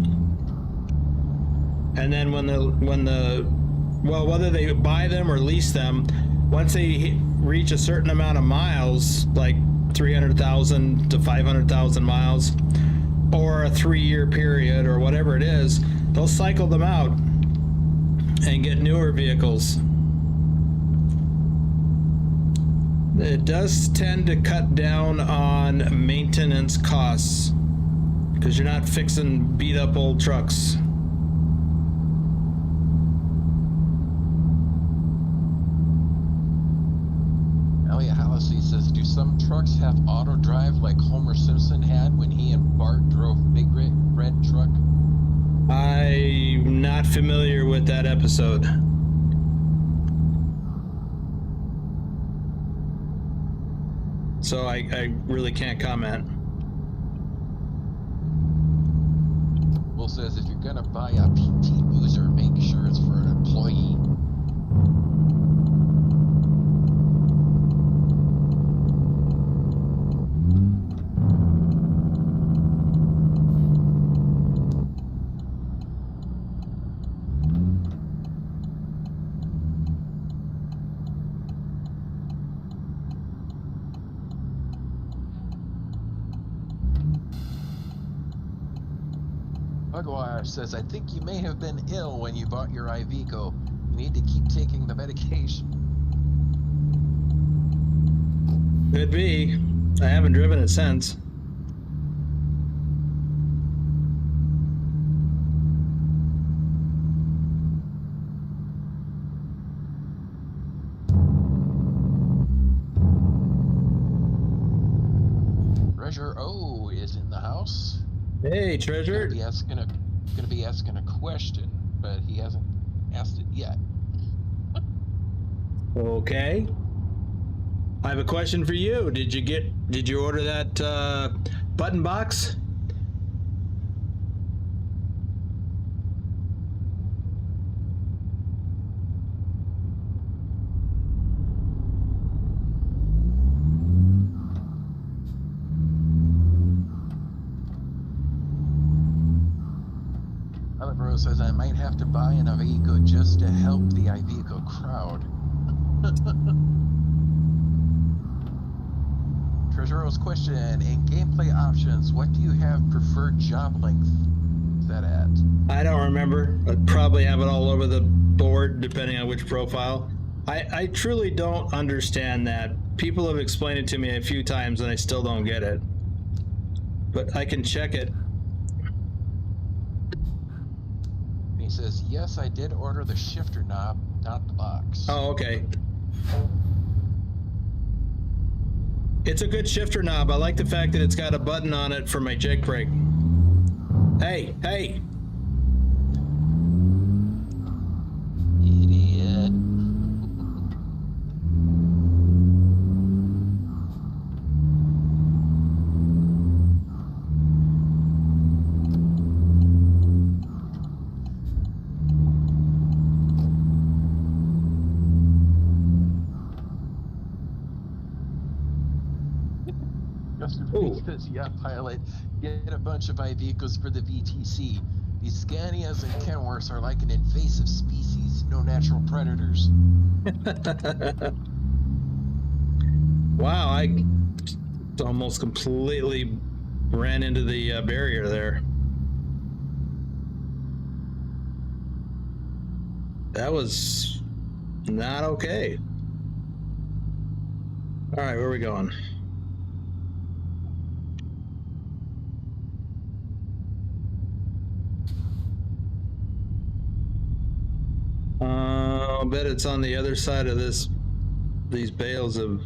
And then whether they buy them or lease them, once they reach a certain amount of miles, like 300,000 to 500,000 miles, or a 3-year period, or whatever it is, they'll cycle them out and get newer vehicles. It does tend to cut down on maintenance costs because you're not fixing beat up old trucks. Elliot Hallisey says, do some trucks have auto drive like Homer Simpson had when he and Bart drove Big Red Truck? I'm not familiar with that episode. so I really can't comment. Will says if you're gonna buy a PT Boozer, make sure it's for an employee. Bugwire says, I think you may have been ill when you bought your Iveco. You need to keep taking the medication. Could be. I haven't driven it since. Treasure O is in the house. Hey, Treasure. Gonna be asking a question, but he hasn't asked it yet. Okay. I have a question for you. Did you order that button box? Bro says I might have to buy an Iveco just to help the Iveco crowd. Treasuro's question, in gameplay options, what do you have preferred job length set at? I don't remember. I'd probably have it all over the board depending on which profile. I truly don't understand that. People have explained it to me a few times and I still don't get it. But I can check it. He says, yes, I did order the shifter knob, not the box. Oh, okay. It's a good shifter knob. I like the fact that it's got a button on it for my jake brake. Hey, hey. Idiot. He says, yeah, pilot, get a bunch of Ivecos for the VTC. These Scanias and Kenworths are like an invasive species, no natural predators. Wow, I almost completely ran into the barrier there. That was not okay. All right, where are we going? I'll bet it's on the other side of these bales of.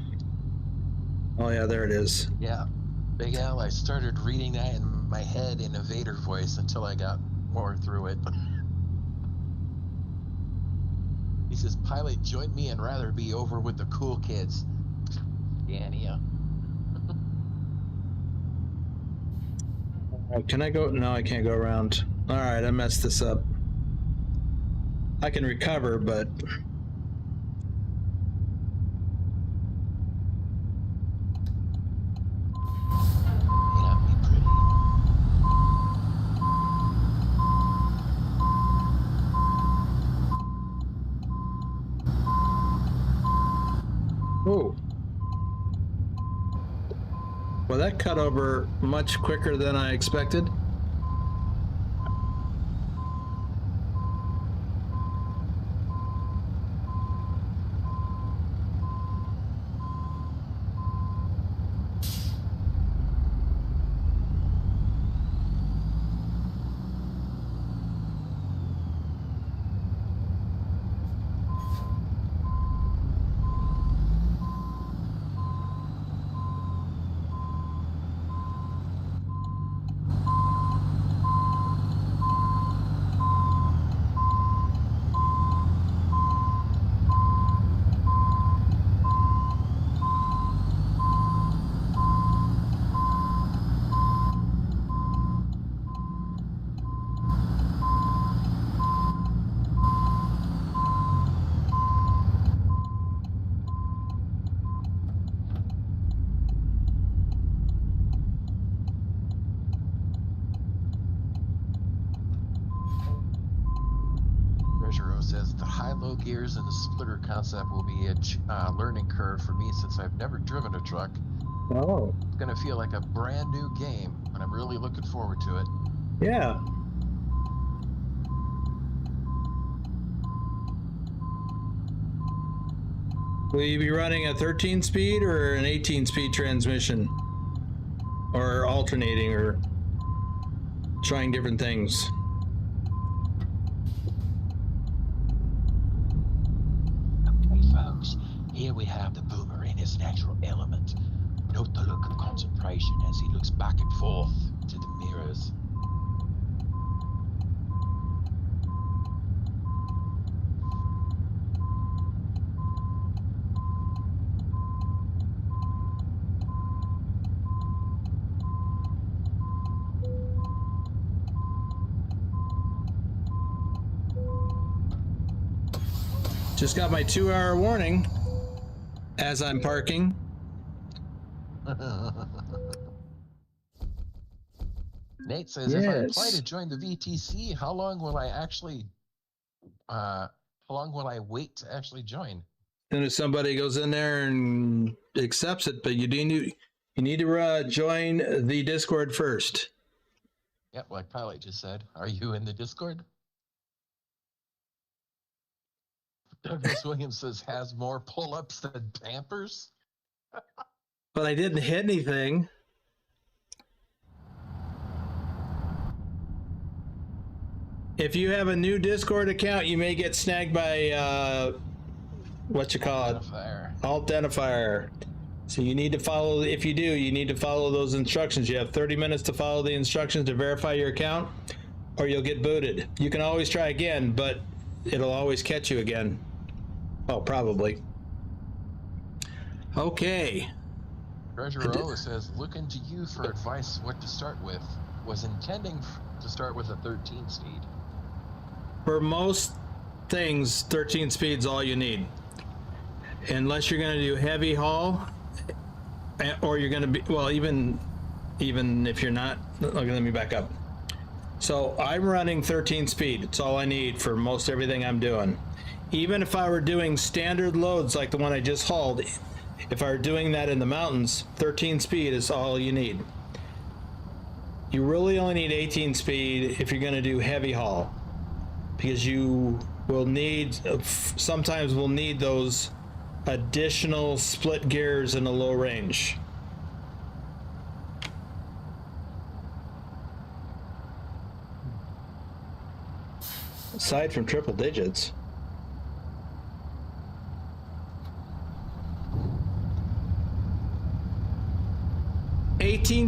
Oh yeah, there it is. Yeah, Big Al, I started reading that in my head in a Vader voice until I got more through it. He says, pilot, join me and rather be over with the cool kids. Scania. Can I go? No, I can't go around. All right, I messed this up. I can recover, but May not be pretty. oh, well, that cut over much quicker than I expected. concept will be a learning curve for me since I've never driven a truck. Oh, It's going to feel like a brand new game, but I'm really looking forward to it. yeah. Will you be running a 13 speed or an 18 speed transmission? Or alternating or trying different things? Okay, folks, here we have the boomer in his natural element. Note the look of concentration as he looks back and forth to the mirrors. Just got my 2-hour warning as I'm parking. Nate says, if I apply to join the VTC, how long will I wait to actually join? And if somebody goes in there and accepts it, but you need to join the Discord first. Yep, like Pilot just said. Are you in the Discord? Douglas Williams says, has more pull-ups than Pampers? But I didn't hit anything. If you have a new Discord account, you may get snagged by what you call it? Alt-identifier. So you need to follow, if you do, you need to follow those instructions. You have 30 minutes to follow the instructions to verify your account, or you'll get booted. You can always try again, but it'll always catch you again. Oh, probably. Okay. Treasurer O says, looking to you for advice what to start with. Was intending to start with a 13 speed. For most things, 13 speed's all you need. Unless you're going to do heavy haul, or you're going to be, well, even if you're not, okay, let me back up. So I'm running 13 speed. It's all I need for most everything I'm doing. Even if I were doing standard loads like the one I just hauled, if I were doing that in the mountains, 13 speed is all you need. You really only need 18 speed if you're going to do heavy haul, because you will need, sometimes we'll need those additional split gears in a low range. Aside from triple digits.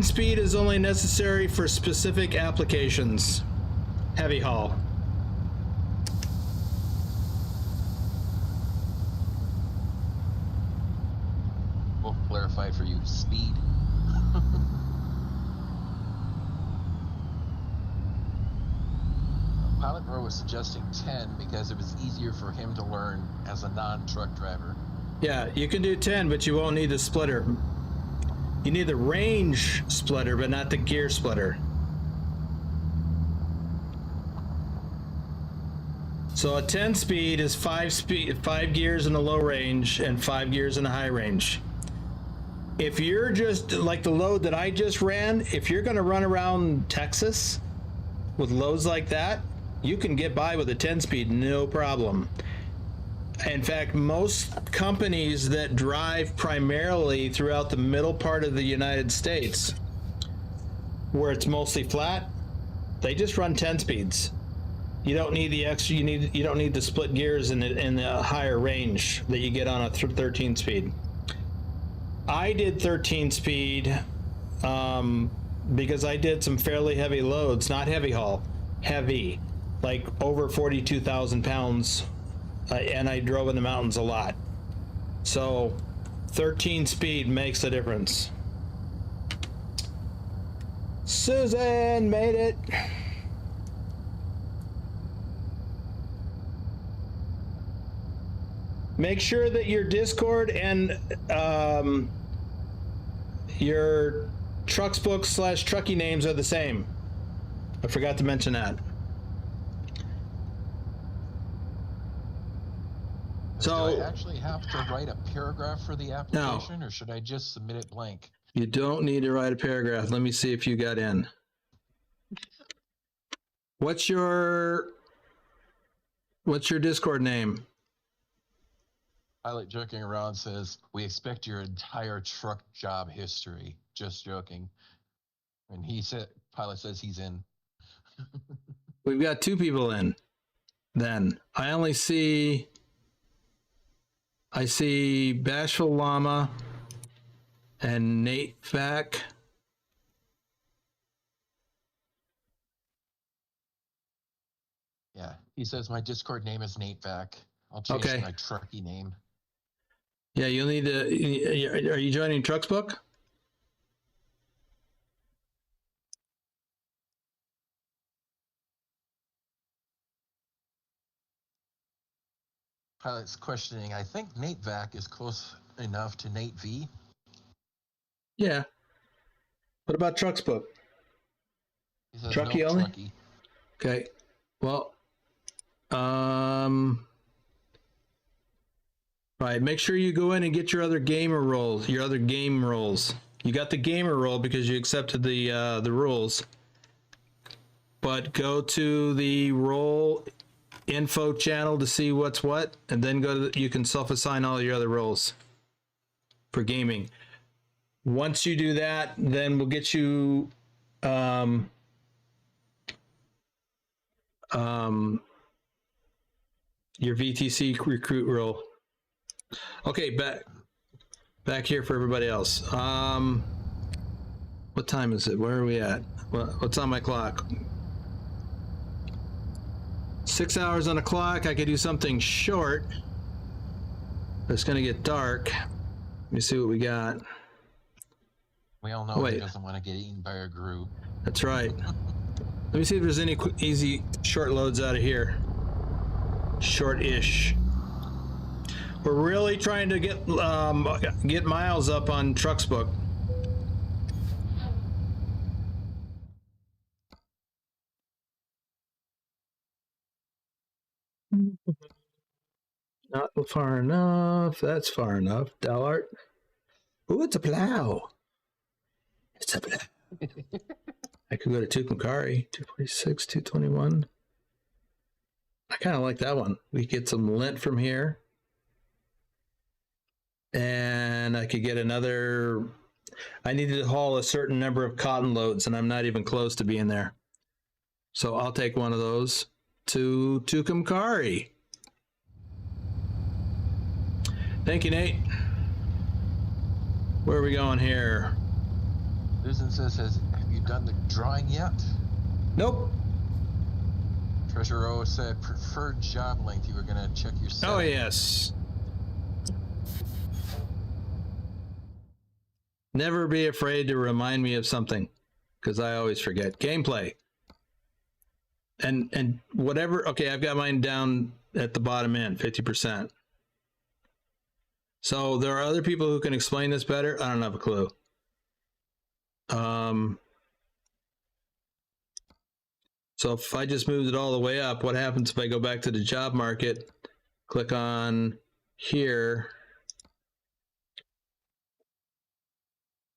Speed is only necessary for specific applications. Heavy haul. We'll clarify for you, speed. Pilot Bro was suggesting 10 because it was easier for him to learn as a non-truck driver. Yeah, you can do 10, but you won't need the splitter. You need the range splitter, but not the gear splitter. So a 10 speed is 5 gears in a low range and 5 gears in a high range. If you're just like the load that I just ran, if you're going to run around Texas with loads like that, you can get by with a 10 speed, no problem. In fact, most companies that drive primarily throughout the middle part of the United States, where it's mostly flat, they just run 10 speeds. You don't need the extra. You don't need the split gears in the higher range that you get on a 13 speed. I did 13 speed because I did some fairly heavy loads, not heavy haul, heavy, like over 42,000 pounds. And I drove in the mountains a lot. So 13 speed makes a difference. Susan made it. Make sure that your Discord and your TrucksBook / Trucky names are the same. I forgot to mention that. So do I actually have to write a paragraph for the application, or should I just submit it blank? you don't need to write a paragraph. Let me see if you got in. What's your Discord name? Pilot joking around says, "We expect your entire truck job history." Just joking. And Pilot says he's in. We've got 2 people in. Then I see Bashful Llama and Nate Vac. Yeah, he says my Discord name is Nate Vac. I'll change Okay. my Trucky name. Yeah, you'll need to. Are you joining TrucksBook? Pilot's questioning. I think Nate Vac is close enough to Nate V. Yeah. What about TrucksBook? He says Trucky no, only? Trucky. Okay. Well, right. Make sure you go in and get your other game roles. You got the gamer role because you accepted the rules. But go to the role info channel to see what's what, and then you can self-assign all your other roles for gaming. Once you do that, then we'll get you your VTC recruit role. Okay, back here for everybody else. What time is it? Where are we at? What's on my clock? 6 hours on the clock. I could do something short, but it's gonna get dark. Let me see what we got. We all know he doesn't want to get eaten by a Gru. That's right. Let me see if there's any easy short loads out of here. Short-ish. We're really trying to get miles up on TrucksBook. Not far enough. That's far enough. Dallart. Ooh, it's a plow. It's a plow. I could go to Tucumcari. 246, 221. I kind of like that one. We get some lint from here. And I could get another. I needed to haul a certain number of cotton loads, and I'm not even close to being there. So I'll take one of those to Tucumcari. Thank you, Nate. Where are we going here? Susan says, have you done the drawing yet? Nope. Treasure O said, preferred job length. You were going to check your settings. Oh, yes. Never be afraid to remind me of something, because I always forget. Gameplay. And whatever. Okay, I've got mine down at the bottom end, 50%. So there are other people who can explain this better. I don't have a clue. So if I just moved it all the way up, what happens if I go back to the job market, click on here?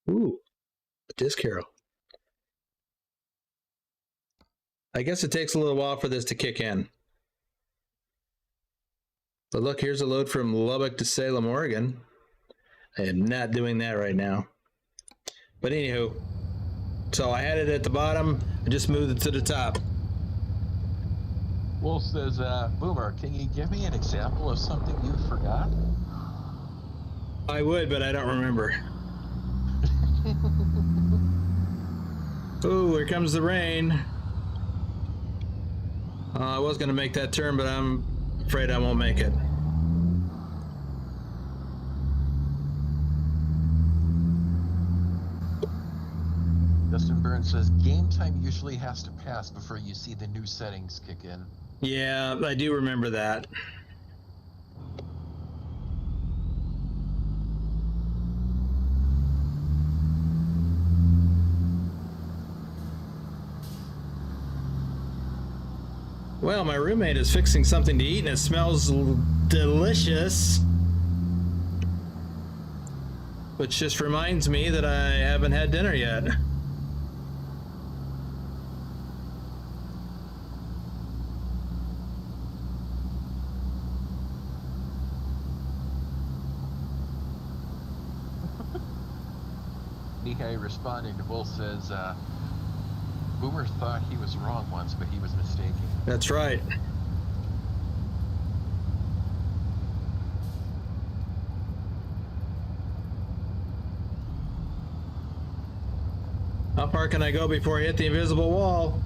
Ooh, a disc hero. I guess it takes a little while for this to kick in. But look, here's a load from Lubbock to Salem, Oregon. I am not doing that right now. But anywho, so I had it at the bottom. I just moved it to the top. Wolf says, Boomer, can you give me an example of something you forgot? I would, but I don't remember. Oh, here comes the rain. I was going to make that turn, but I'm afraid I won't make it. Justin Burns says, game time usually has to pass before you see the new settings kick in. Yeah, I do remember that. Well, my roommate is fixing something to eat and it smells delicious. Which just reminds me that I haven't had dinner yet. Nihai responding to both says, Boomer thought he was wrong once, but he was mistaken. That's right. How far can I go before I hit the invisible wall?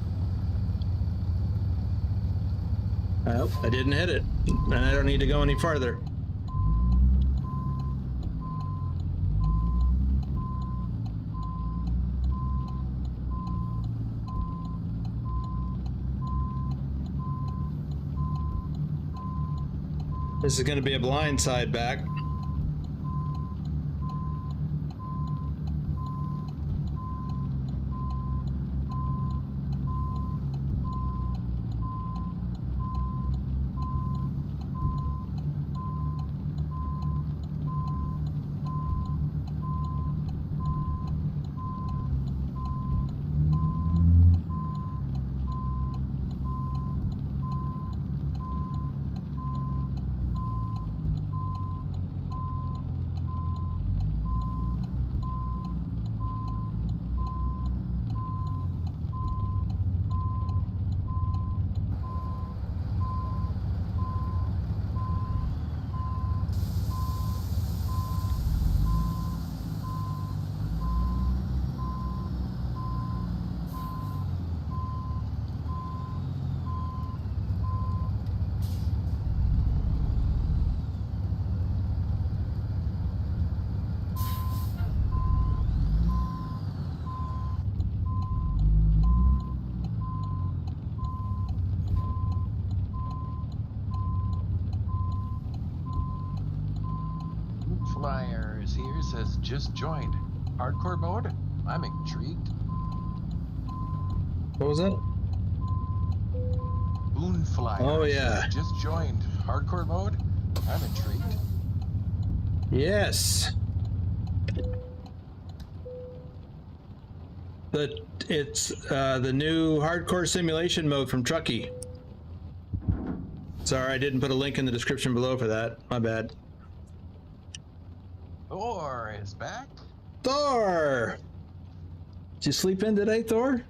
Oh, I didn't hit it. And I don't need to go any farther. This is going to be a blind side back. Flyers here says just joined. Hardcore mode? I'm intrigued. What was that? Boon Flyer. Oh, yeah. Says, just joined. Hardcore mode? I'm intrigued. Yes. It's the new hardcore simulation mode from Trucky. Sorry, I didn't put a link in the description below for that. My bad. Thor is back. Thor! Did you sleep in today, Thor?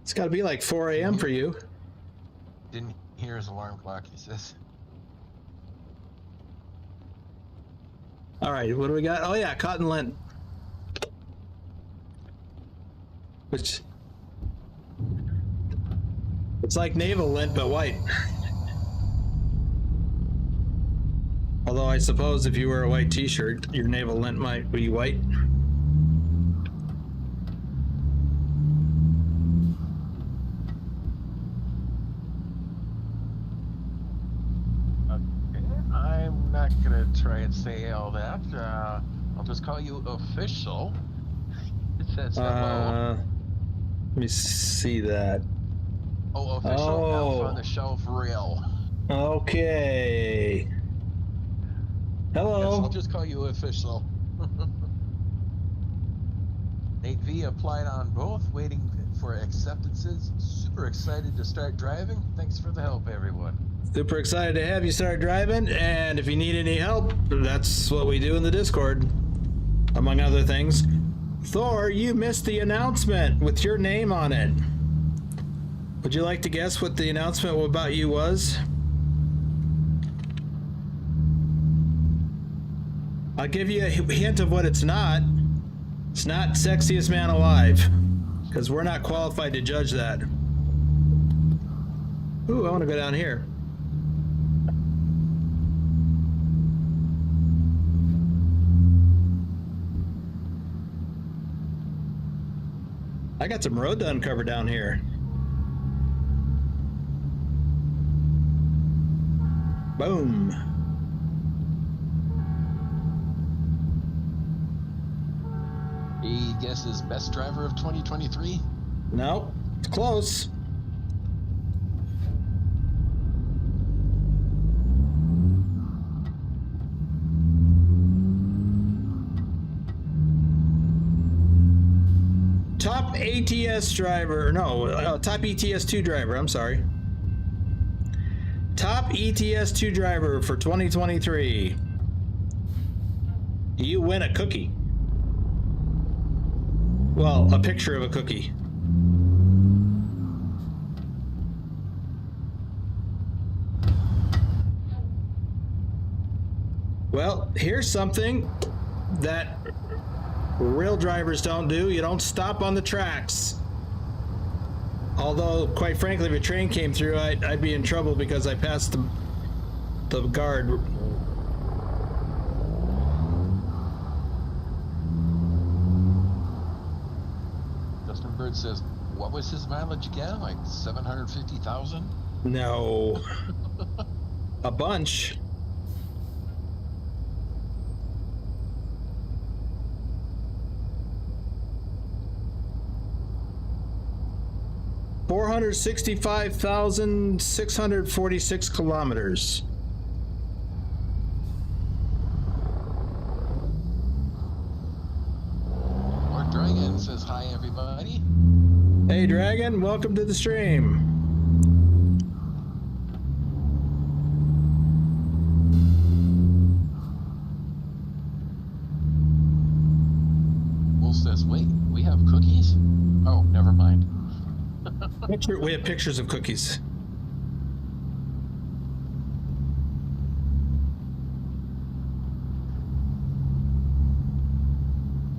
It's got to be like 4 a.m. for you. Didn't hear his alarm clock, he says. All right, what do we got? Oh, yeah, cotton lint. Which... it's like naval lint, but white. Although I suppose if you wear a white t-shirt, your naval lint might be white. Okay, I'm not gonna try and say all that. I'll just call you official. It says hello. Let me see that. Oh, official Oh. Elf on the Shelf Real. Okay. Yes, Hello. I'll just call you official. Nate V applied on both, waiting for acceptances. Super excited to start driving. Thanks for the help, everyone. Super excited to have you start driving, and if you need any help, that's what we do in the Discord, among other things. Thor, you missed the announcement with your name on it. Would you like to guess what the announcement about you was? I'll give you a hint of what it's not. It's not sexiest man alive, because we're not qualified to judge that. Ooh, I want to go down here. I got some road to uncover down here. Boom. He guesses best driver of 2023. Nope, it's close. Top ATS driver, no, top ETS2 driver, I'm sorry. Top ETS2 driver for 2023. You win a cookie. Well, a picture of a cookie. Well, here's something that real drivers don't do. You don't stop on the tracks. Although, quite frankly, if a train came through, I'd be in trouble because I passed the guard. Justin Bird says, what was his mileage again? Like 750,000? No. A bunch. $465,646 kilometers. Lord Dragon says, hi, everybody. Hey, Dragon, welcome to the stream. Wolf says, wait, we have cookies? Oh, never mind. We have pictures of cookies.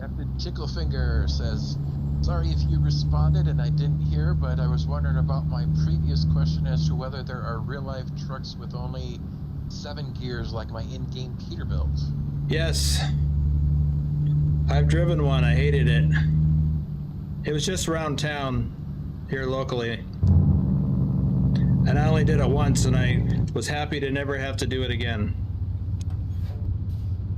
Captain Ticklefinger says, sorry if you responded and I didn't hear, but I was wondering about my previous question as to whether there are real-life trucks with only 7 gears like my in-game Peterbilt. Yes. I've driven one. I hated it. It was just around town here locally. And I only did it once, and I was happy to never have to do it again.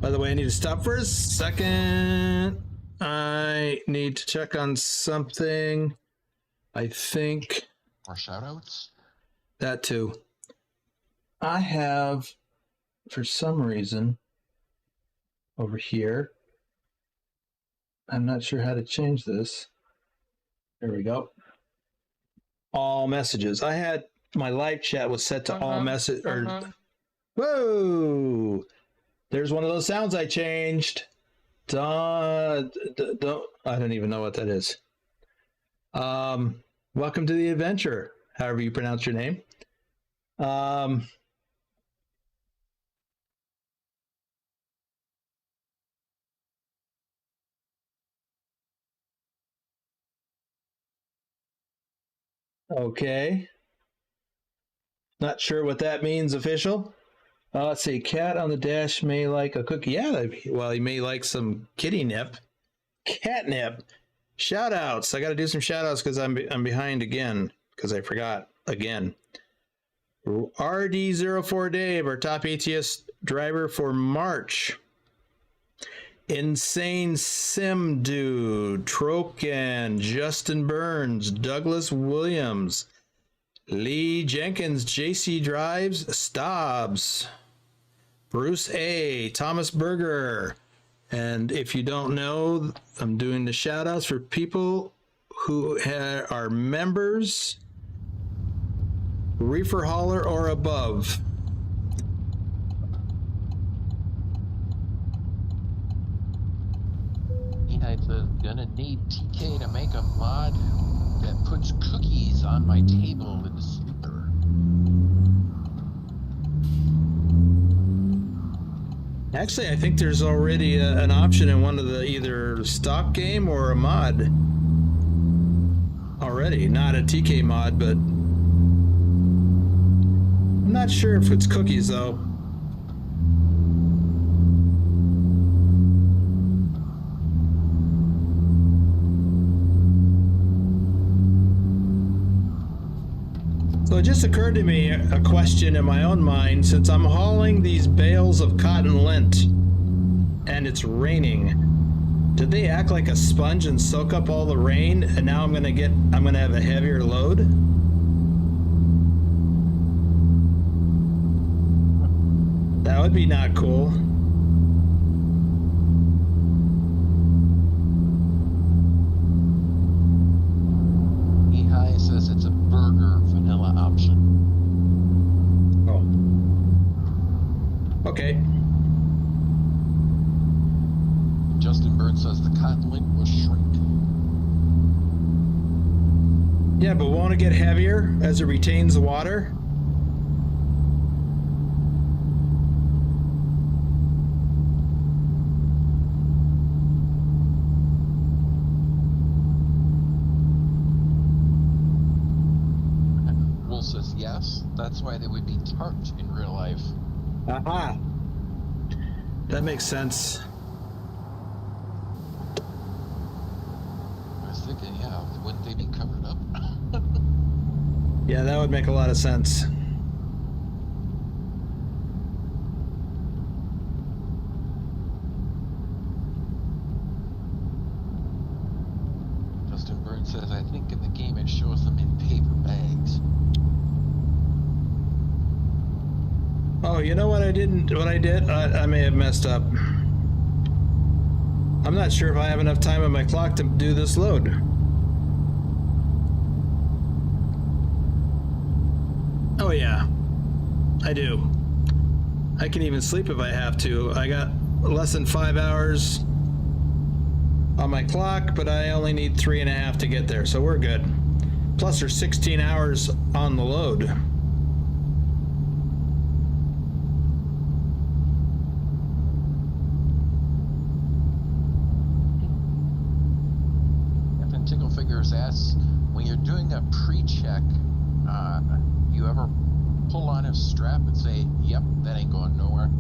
By the way, I need to stop for a second. I need to check on something. I think More shout-outs? that too. I have, for some reason, over here, I'm not sure how to change this. There we go. All messages. I had my live chat was set to all message. Whoa! There's one of those sounds I changed. I don't even know what that is. Welcome to the adventure, however you pronounce your name. Okay. Not sure what that means, official. Let's see. Cat on the dash may like a cookie. Yeah, well, he may like some kitty nip. Catnip. Shout outs. I got to do some shout outs because I'm behind again because I forgot again. RD04 Dave, our top ATS driver for March. Insane Sim Dude, Troken, Justin Burns, Douglas Williams, Lee Jenkins, JC Drives, Stobbs, Bruce A, Thomas Berger. And if you don't know, I'm doing the shout outs for people who are members, reefer hauler or above. I says, gonna need TK to make a mod that puts cookies on my table in the sleeper. Actually, I think there's already an option in one of the either stock game or a mod already. Not a TK mod, but I'm not sure if it's cookies though. So it just occurred to me a question in my own mind, since I'm hauling these bales of cotton lint and it's raining, did they act like a sponge and soak up all the rain and now I'm gonna have a heavier load? That would be not cool. Burns says the cotton lint will shrink. Yeah, but won't it get heavier as it retains the water? Wolf says yes. That's why they would be tarped in real life. Aha. That makes sense. I was thinking, yeah, wouldn't they be covered up? Yeah, that would make a lot of sense. Justin Burns says, I think in the game it shows them in paper bags. Oh, you know what I didn't, what I did? I may have messed up. I'm not sure if I have enough time on my clock to do this load. Oh yeah, I do. I can even sleep if I have to. I got less than 5 hours on my clock, but I only need 3.5 to get there, so we're good. Plus there's 16 hours on the load. Captain Tickle Figures asks, when you're doing a pre-check, you ever pull on a strap and say, yep, that ain't going nowhere?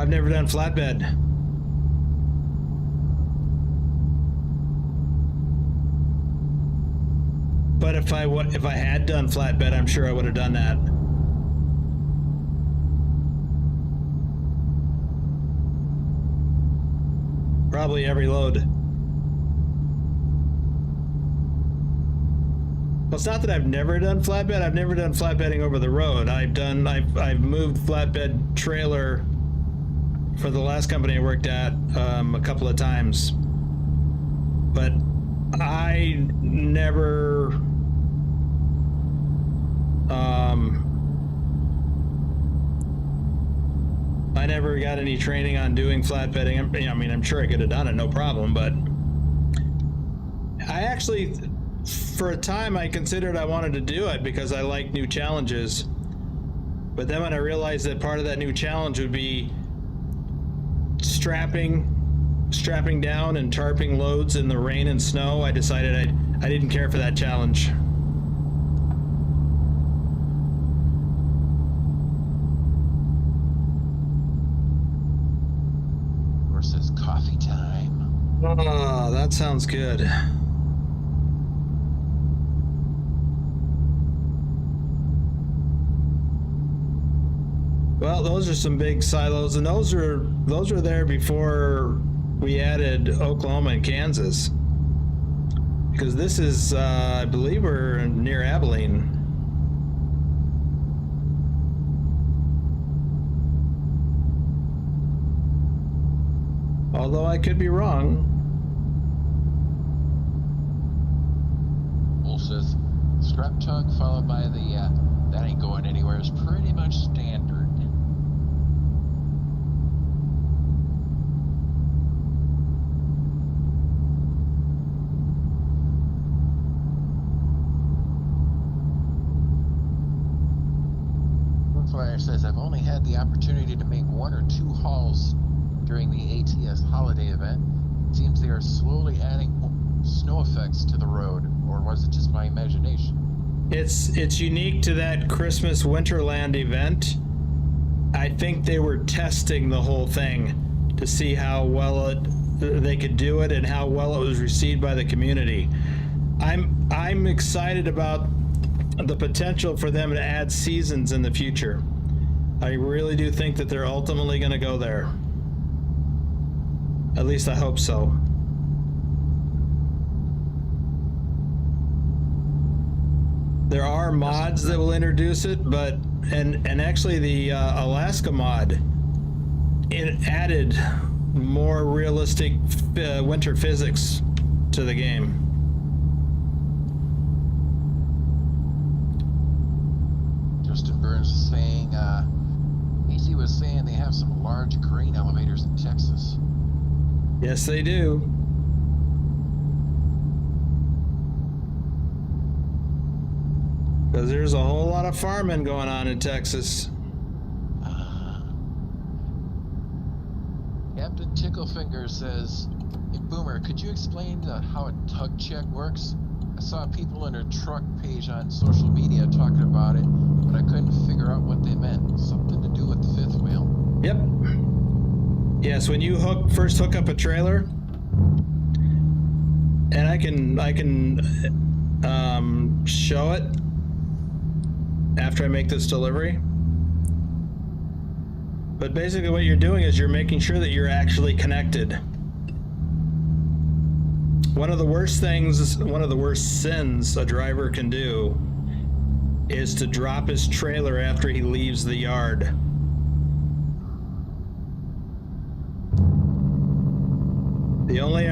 I've never done flatbed. But if I had done flatbed, I'm sure I would have done that. Probably every load. Well, it's not that I've never done flatbed. I've never done flatbedding over the road. I've moved flatbed trailer for the last company I worked at a couple of times, but I never got any training on doing flatbedding. I mean, I'm sure I could have done it, no problem, but I actually, for a time, I considered I wanted to do it because I like new challenges. But then when I realized that part of that new challenge would be strapping down and tarping loads in the rain and snow, I decided I didn't care for that challenge. Versus coffee time. Oh, that sounds good. Well, those are some big silos, and those were there before we added Oklahoma and Kansas. Because this is, I believe we're near Abilene. Although I could be wrong. Wolf says, strap tug followed by the, that ain't going anywhere is pretty much standard. Flyer says, I've only had the opportunity to make 1 or 2 hauls during the ATS holiday event. It seems they are slowly adding snow effects to the road, or was it just my imagination? It's unique to that Christmas Winterland event. I think they were testing the whole thing to see how well they could do it and how well it was received by the community. I'm excited about the potential for them to add seasons in the future. I really do think that they're ultimately going to go there. At least I hope so. There are mods that will introduce it, but and actually the Alaska mod, it added more realistic winter physics to the game. Justin Burns is saying, AC was saying they have some large grain elevators in Texas. Yes, they do. Because there's a whole lot of farming going on in Texas. Captain Ticklefinger says, "Hey Boomer, could you explain how a tug check works? I saw people in a truck page on social media talking about it, but I couldn't figure out what they meant. Something to do with the fifth wheel." Yep. Yes, when you first hook up a trailer, and I can show it after I make this delivery. But basically what you're doing is you're making sure that you're actually connected. One of the worst sins a driver can do is to drop his trailer after he leaves the yard. The only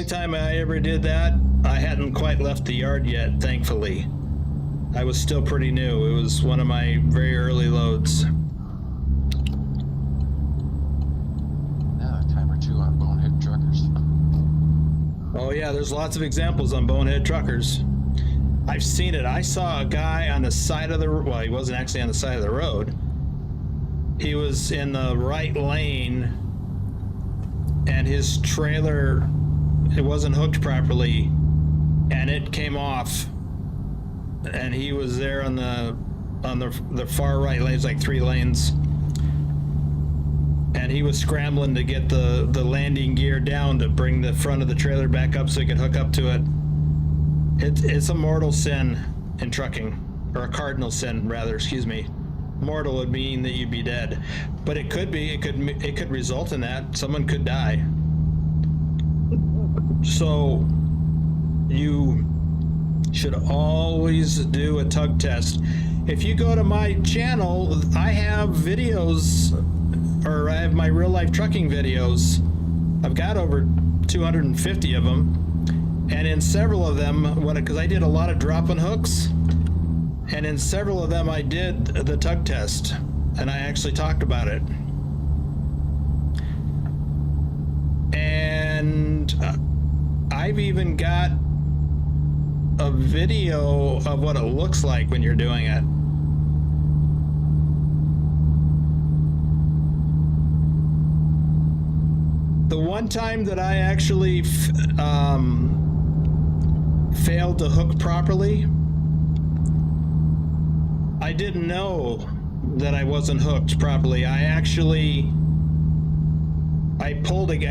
time I ever did that, I hadn't quite left the yard yet, thankfully. I was still pretty new. It was one of my very early loads. Now, a time or two on Bonehead Truckers. Oh yeah, there's lots of examples on Bonehead Truckers. I've seen it. I saw a guy on the side of well, he wasn't actually on the side of the road. He was in the right lane, and his trailer, it wasn't hooked properly, and it came off. And he was there on the far right lane. It's like 3 lanes, and he was scrambling to get the landing gear down to bring the front of the trailer back up so he could hook up to it. It's a mortal sin in trucking, or a cardinal sin rather. Excuse me. Mortal would mean that you'd be dead, but it could be. It could result in that. Someone could die. So you should always do a tug test. If you go to my channel, I have videos, or I have my real life trucking videos. I've got over 250 of them, and in several of them, because I did a lot of drop-in hooks, and in several of them I did the tug test, and I actually talked about it. And I've even got a video of what it looks like when you're doing it. The one time that I actually failed to hook properly, I didn't know that I wasn't hooked properly. I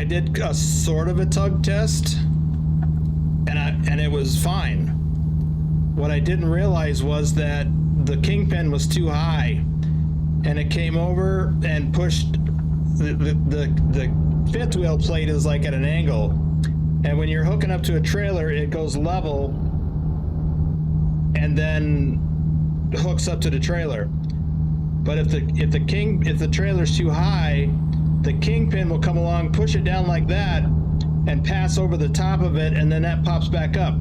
did a sort of a tug test, and it was fine. What I didn't realize was that the kingpin was too high, and it came over and pushed the fifth wheel plate is like at an angle, and when you're hooking up to a trailer, it goes level and then hooks up to the trailer. But if the trailer's too high, the kingpin will come along, push it down like that, and pass over the top of it, and then that pops back up.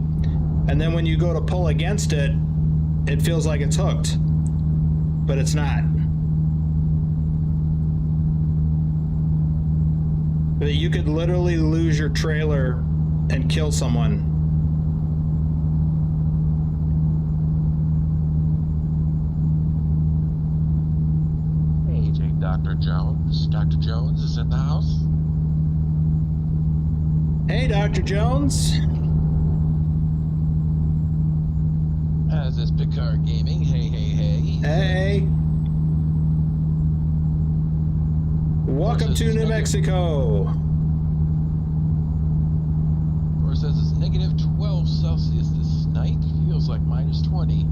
And then when you go to pull against it, it feels like it's hooked, but it's not. But you could literally lose your trailer and kill someone. Hey, Dr. Jones. Dr. Jones is in the house. Hey, Dr. Jones. This is Picard Gaming. Hey. Hey. Welcome to New Mexico. Or says it's negative 12 Celsius this night. Feels like minus 20.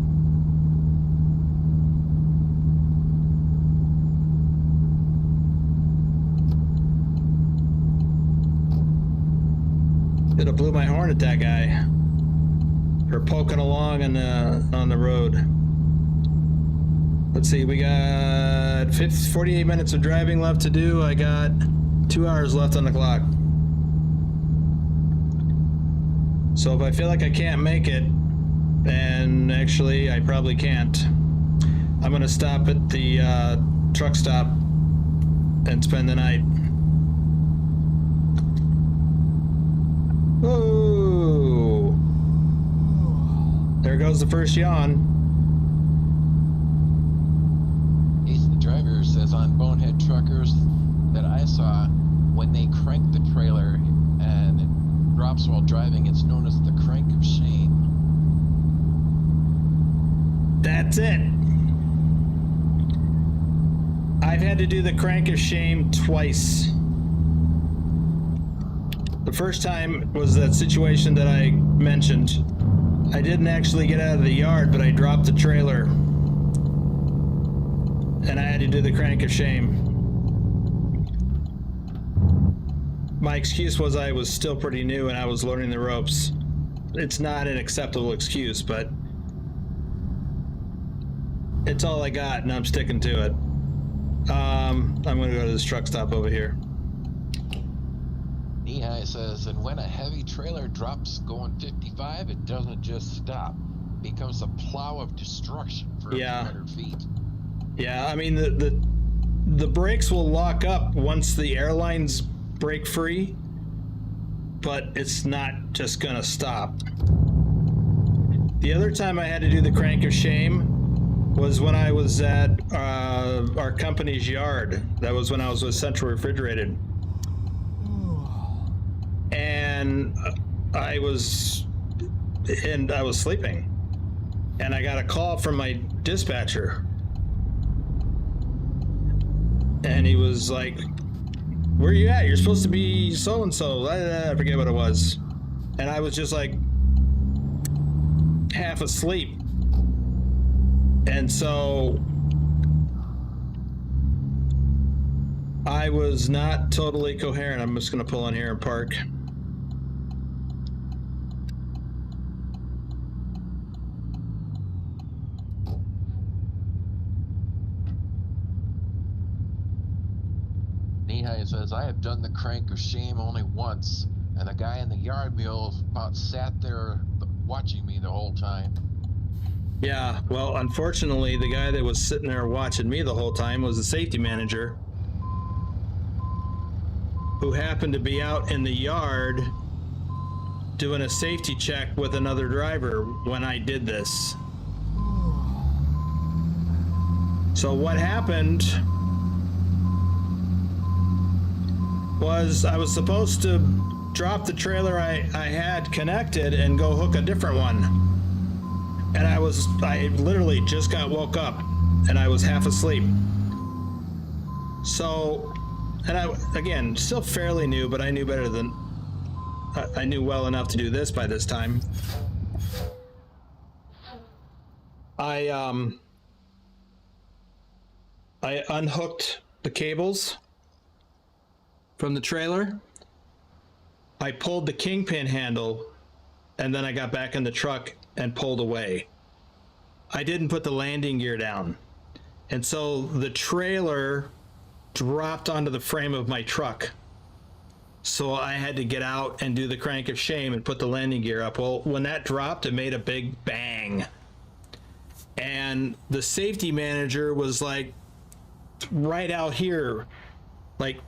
Could have blew my horn at that guy for poking along on the road. Let's see, we got 48 minutes of driving left to do. I got 2 hours left on the clock. So if I feel like I can't make it, and actually I probably can't, I'm gonna stop at the truck stop and spend the night. goes the first yawn. Ace the driver says on Bonehead Truckers that I saw, when they crank the trailer and it drops while driving, it's known as the crank of shame. That's it. I've had to do the crank of shame twice. The first time was that situation that I mentioned. I didn't actually get out of the yard, but I dropped the trailer. And I had to do the crank of shame. My excuse was I was still pretty new and I was learning the ropes. It's not an acceptable excuse, but it's all I got and I'm sticking to it. I'm going to go to this truck stop over here. Nehai says, and when a heavy trailer drops going 55, it doesn't just stop. It becomes a plow of destruction for a few hundred feet. Yeah, I mean, the brakes will lock up once the airlines break free, but it's not just going to stop. The other time I had to do the crank of shame was when I was at our company's yard. That was when I was with Central Refrigerated. And I was sleeping. And I got a call from my dispatcher. And he was like, where are you at? You're supposed to be so-and-so. I forget what it was. And I was just like half asleep. And so I was not totally coherent. I'm just going to pull in here and park. Nehai says, I have done the crank of shame only once, and the guy in the yard mule about sat there watching me the whole time. Yeah, well, unfortunately, the guy that was sitting there watching me the whole time was the safety manager, who happened to be out in the yard doing a safety check with another driver when I did this. So what happened was I was supposed to drop the trailer I had connected and go hook a different one. And I literally just got woke up and I was half asleep. So, and again, still fairly new, but I knew better than, I knew well enough to do this by this time. I unhooked the cables from the trailer. I pulled the kingpin handle, and then I got back in the truck and pulled away. I didn't put the landing gear down. And so the trailer dropped onto the frame of my truck. So I had to get out and do the crank of shame and put the landing gear up. Well, when that dropped, it made a big bang. And the safety manager was like right out here, like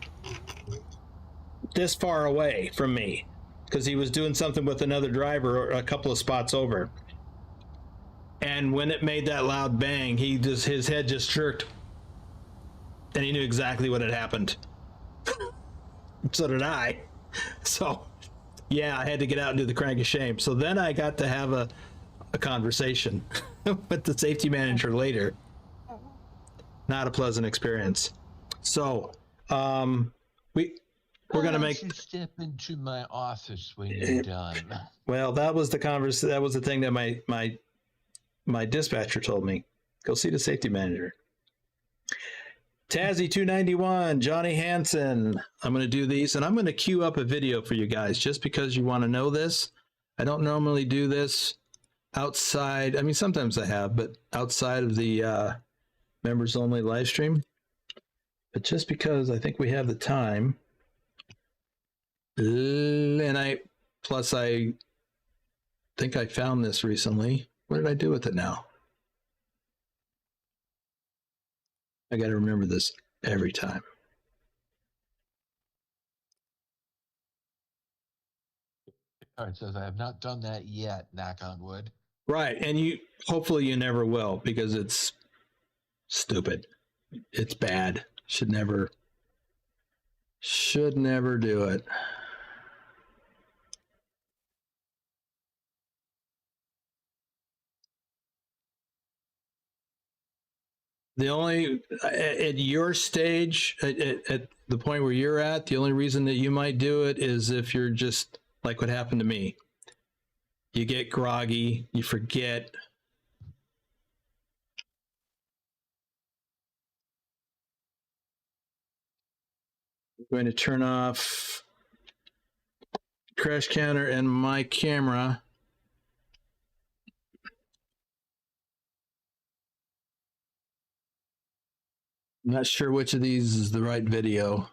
this far away from me, because he was doing something with another driver a couple of spots over. And when it made that loud bang, his head just jerked, and he knew exactly what had happened. So did I. So yeah, I had to get out and do the crank of shame. So then I got to have a conversation with the safety manager later. Not a pleasant experience. So we're gonna make you step into my office when you're done. Well, that was the that was the thing that my dispatcher told me. Go see the safety manager. Tazzy 291, Johnny Hansen. I'm going to do these, and I'm going to queue up a video for you guys just because you want to know this. I don't normally do this outside. I mean, sometimes I have, but outside of the members only live stream. But just because I think we have the time, and I think I found this recently. What did I do with it now? I got to remember this every time. All right, says, I have not done that yet, knock on wood. Right. And you, hopefully you never will, because it's stupid. It's bad. Should never do it. The only, at your stage, at the point where you're at, the only reason that you might do it is if you're just like what happened to me. You get groggy, you forget. I'm going to turn off crash counter and my camera. I'm not sure which of these is the right video.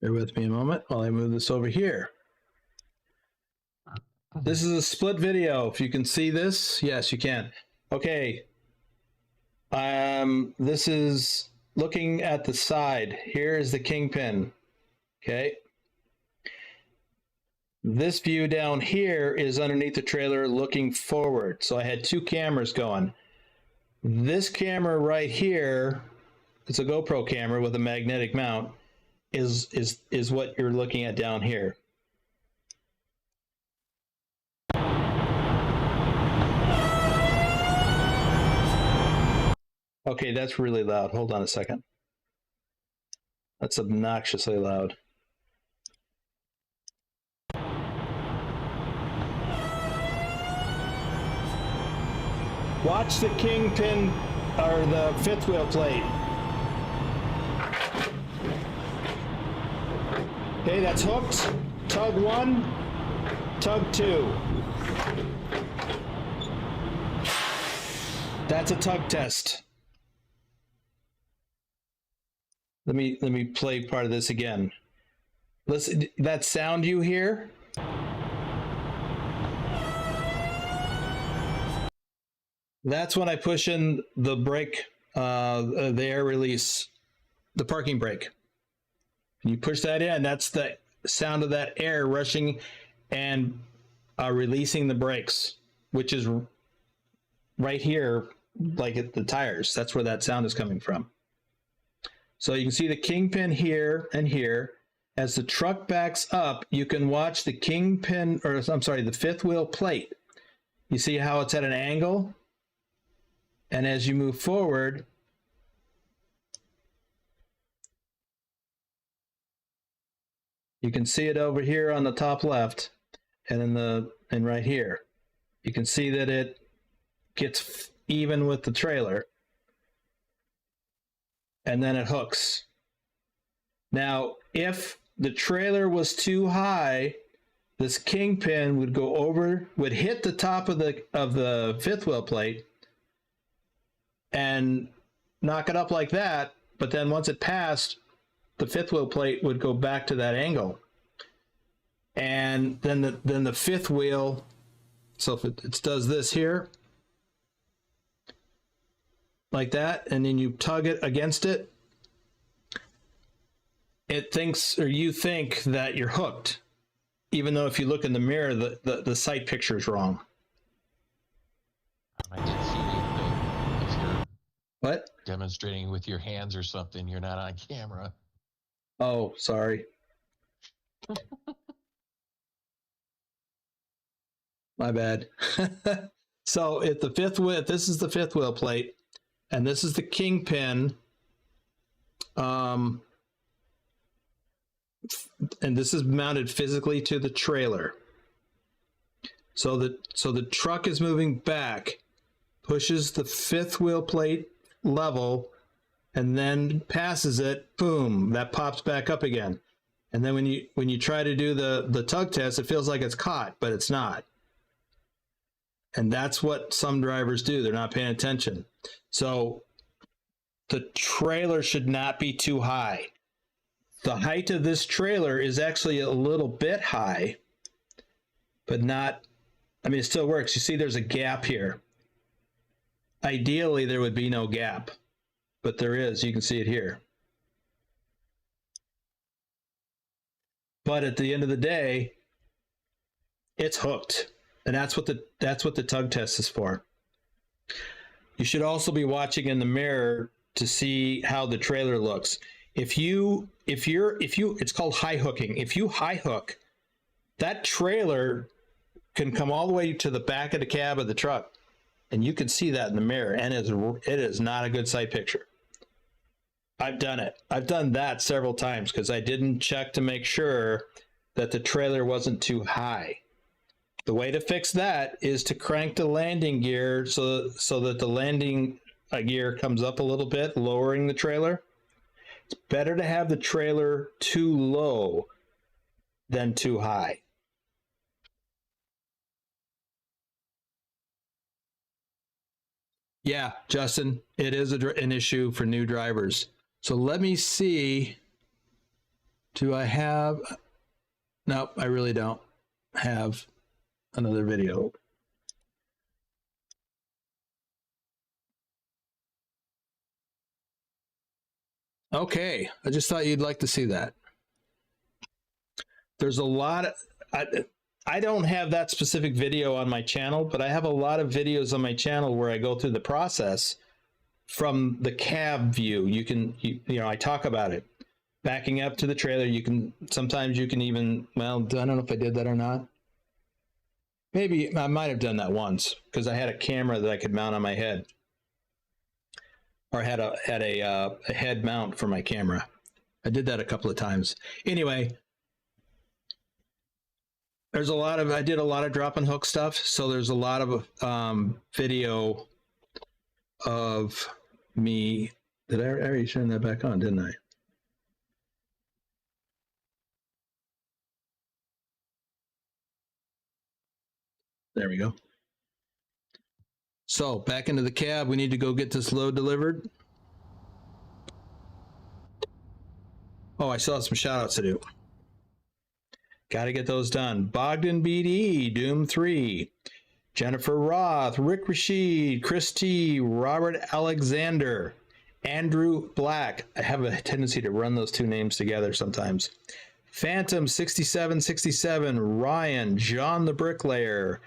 Bear with me a moment while I move this over here. This is a split video. If you can see this, yes, you can. Okay. This is looking at the side. Here is the kingpin. Okay. This view down here is underneath the trailer looking forward. So I had two cameras going. This camera right here, it's a GoPro camera with a magnetic mount, is what you're looking at down here. Okay, that's really loud. Hold on a second. That's obnoxiously loud. Watch the kingpin or the fifth wheel plate. Okay, that's hooked. Tug 1, tug 2. That's a tug test. Let me play part of this again. Listen, that sound you hear? That's when I push in the brake, the air release, the parking brake. And you push that in, that's the sound of that air rushing and releasing the brakes, which is right here, like at the tires. That's where that sound is coming from. So you can see the kingpin here and here. As the truck backs up, you can watch the kingpin, or I'm sorry, the fifth wheel plate. You see how it's at an angle? And as you move forward, you can see it over here on the top left, and right here. You can see that it gets even with the trailer, and then it hooks. Now, if the trailer was too high, this kingpin would go over, would hit the top of the fifth wheel plate and knock it up like that, but then once it passed, the fifth wheel plate would go back to that angle. And then the fifth wheel, so if it does this here, like that, and then you tug it against it, it thinks, or you think that you're hooked, even though if you look in the mirror, the sight picture is wrong. I did see that if you're What? demonstrating with your hands or something, you're not on camera. Oh, sorry. My bad. So if this is the fifth wheel plate, and this is the kingpin, and this is mounted physically to the trailer. So the truck is moving back, pushes the fifth wheel plate level, and then passes it, boom, that pops back up again. And then when you try to do the tug test, it feels like it's caught, but it's not. And that's what some drivers do. They're not paying attention. So the trailer should not be too high. The height of this trailer is actually a little bit high, but not I mean, it still works. You see there's a gap here. Ideally, there would be no gap, but there is. You can see it here. But at the end of the day, it's hooked. And that's what the tug test is for. You should also be watching in the mirror to see how the trailer looks. If you it's called high hooking. If you high hook, that trailer can come all the way to the back of the cab of the truck, and you can see that in the mirror, and it is not a good sight picture. I've done it. I've done that several times because I didn't check to make sure that the trailer wasn't too high. The way to fix that is to crank the landing gear so that the landing gear comes up a little bit, lowering the trailer. It's better to have the trailer too low than too high. Yeah, Justin, it is an issue for new drivers. So let me see. Do I have? Nope, I really don't have another video. Okay, I just thought you'd like to see that. There's a lot of, I don't have that specific video on my channel, but I have a lot of videos on my channel where I go through the process from the cab view. You know, I talk about it. Backing up to the trailer, sometimes you can even, well, I don't know if I did that or not. Maybe I might have done that once because I had a camera that I could mount on my head, or had a head mount for my camera. I did that a couple of times. Anyway, I did a lot of drop and hook stuff. So there's a lot of video of me. Did I already turn that back on? Didn't I? There we go. So back into the cab, we need to go get this load delivered. Oh, I still have some shout outs to do. Got to get those done. Bogdan BD, Doom 3, Jennifer Roth, Rick Rashid, Chris T, Robert Alexander, Andrew Black. I have a tendency to run those two names together sometimes. Phantom 6767, Ryan, John the Bricklayer,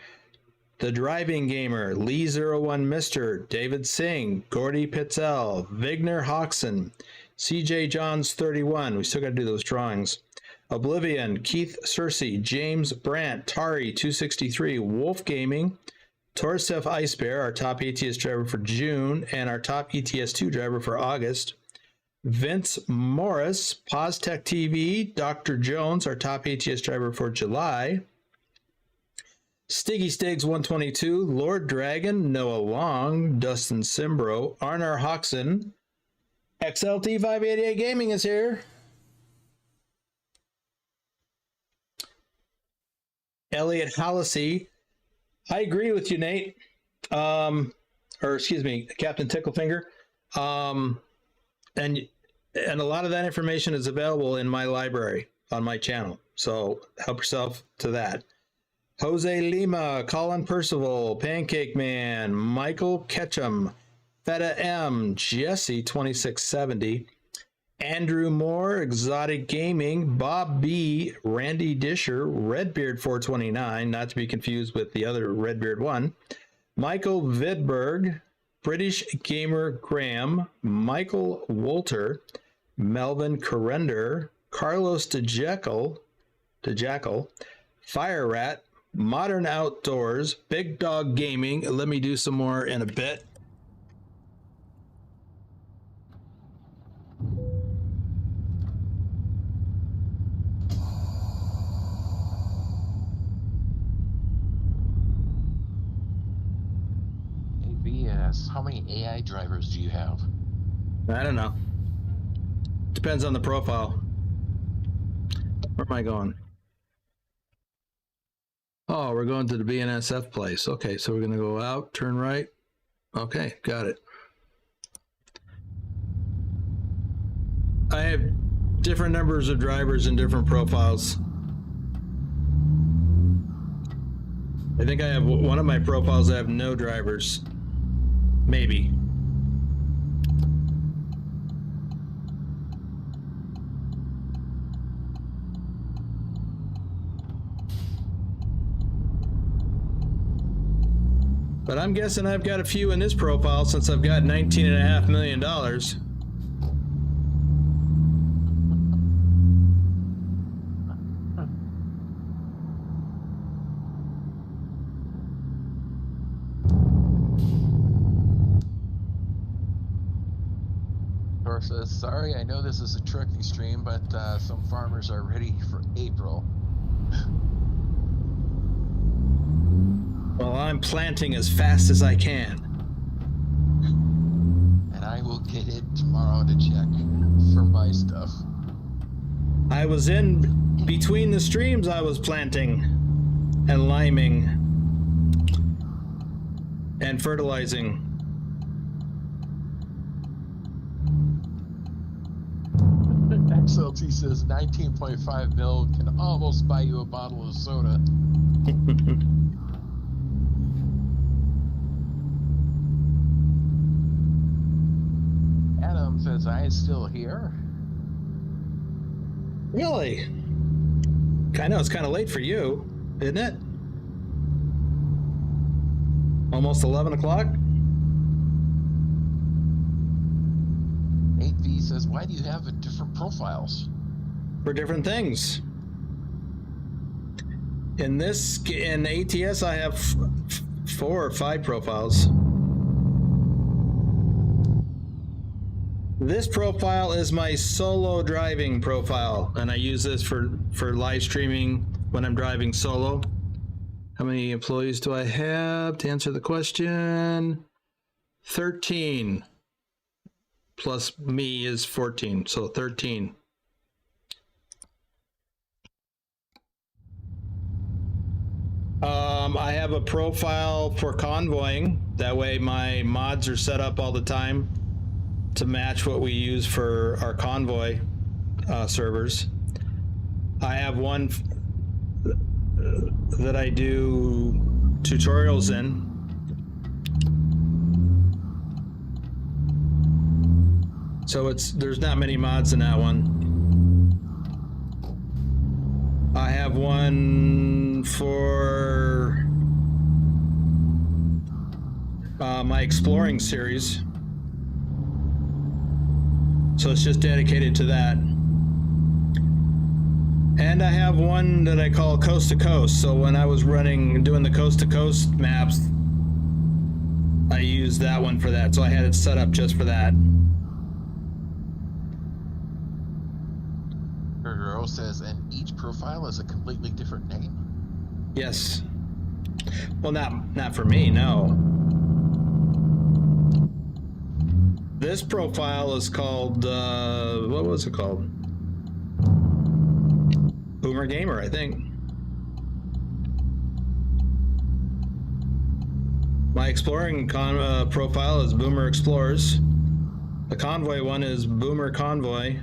The Driving Gamer, Lee01 Mister, David Singh, Gordy Pitzel, Vigner Hoxson, CJ Johns 31. We still got to do those drawings. Oblivion, Keith Cersei, James Brandt, Tari 263, Wolf Gaming, Torsef Ice Bear, our top ETS driver for June, and our top ETS2 driver for August. Vince Morris, PosTech TV, Dr. Jones, our top ATS driver for July. Stiggy Stigs 122, Lord Dragon, Noah Long, Dustin Simbro, Arnar Hoxson, XLT 588 Gaming is here. Elliot Hallisey. I agree with you, Nate. Or excuse me, Captain Ticklefinger. And a lot of that information is available in my library on my channel. So help yourself to that. Jose Lima, Colin Percival, Pancake Man, Michael Ketchum, Feta M, Jesse 2670, Andrew Moore, Exotic Gaming, Bob B, Randy Disher, Redbeard 429, not to be confused with the other Redbeard one, Michael Vidberg, British Gamer Graham, Michael Wolter, Melvin Corrender, Carlos DeJackal, Fire Rat, Modern Outdoors, Big Dog Gaming. Let me do some more in a bit. ABS, how many AI drivers do you have? I don't know. Depends on the profile. Where am I going? Oh, we're going to the BNSF place. Okay, so we're going to go out, turn right. Okay, got it. I have different numbers of drivers and different profiles. I think I have one of my profiles that have no drivers. Maybe. But I'm guessing I've got a few in this profile since I've got $19.5 million. Thor says, sorry, I know this is a trucking stream, but some farmers are ready for April. Well, I'm planting as fast as I can. And I will get it tomorrow to check for my stuff. I was in between the streams, I was planting and liming and fertilizing. XLT says 19.5 mil can almost buy you a bottle of soda. Adam says, I am still here. Really? I know it's kind of late for you, isn't it? Almost 11 o'clock? 8V says, why do you have different profiles? For different things. In ATS, I have 4 or 5 profiles. This profile is my solo driving profile, and I use this for live streaming when I'm driving solo. How many employees do I have to answer the question? 13. Plus me is 14, so 13. I have a profile for convoying. That way my mods are set up all the time to match what we use for our convoy servers. I have one that I do tutorials in. So there's not many mods in that one. I have one for my exploring series. So it's just dedicated to that. And I have one that I call Coast to Coast. So when I was doing the Coast to Coast maps, I used that one for that. So I had it set up just for that. Girl says, and each profile is a completely different name? Yes. Well, not for me, no. This profile is called, what was it called? Boomer Gamer, I think. My exploring profile is Boomer Explores. The convoy one is Boomer Convoy.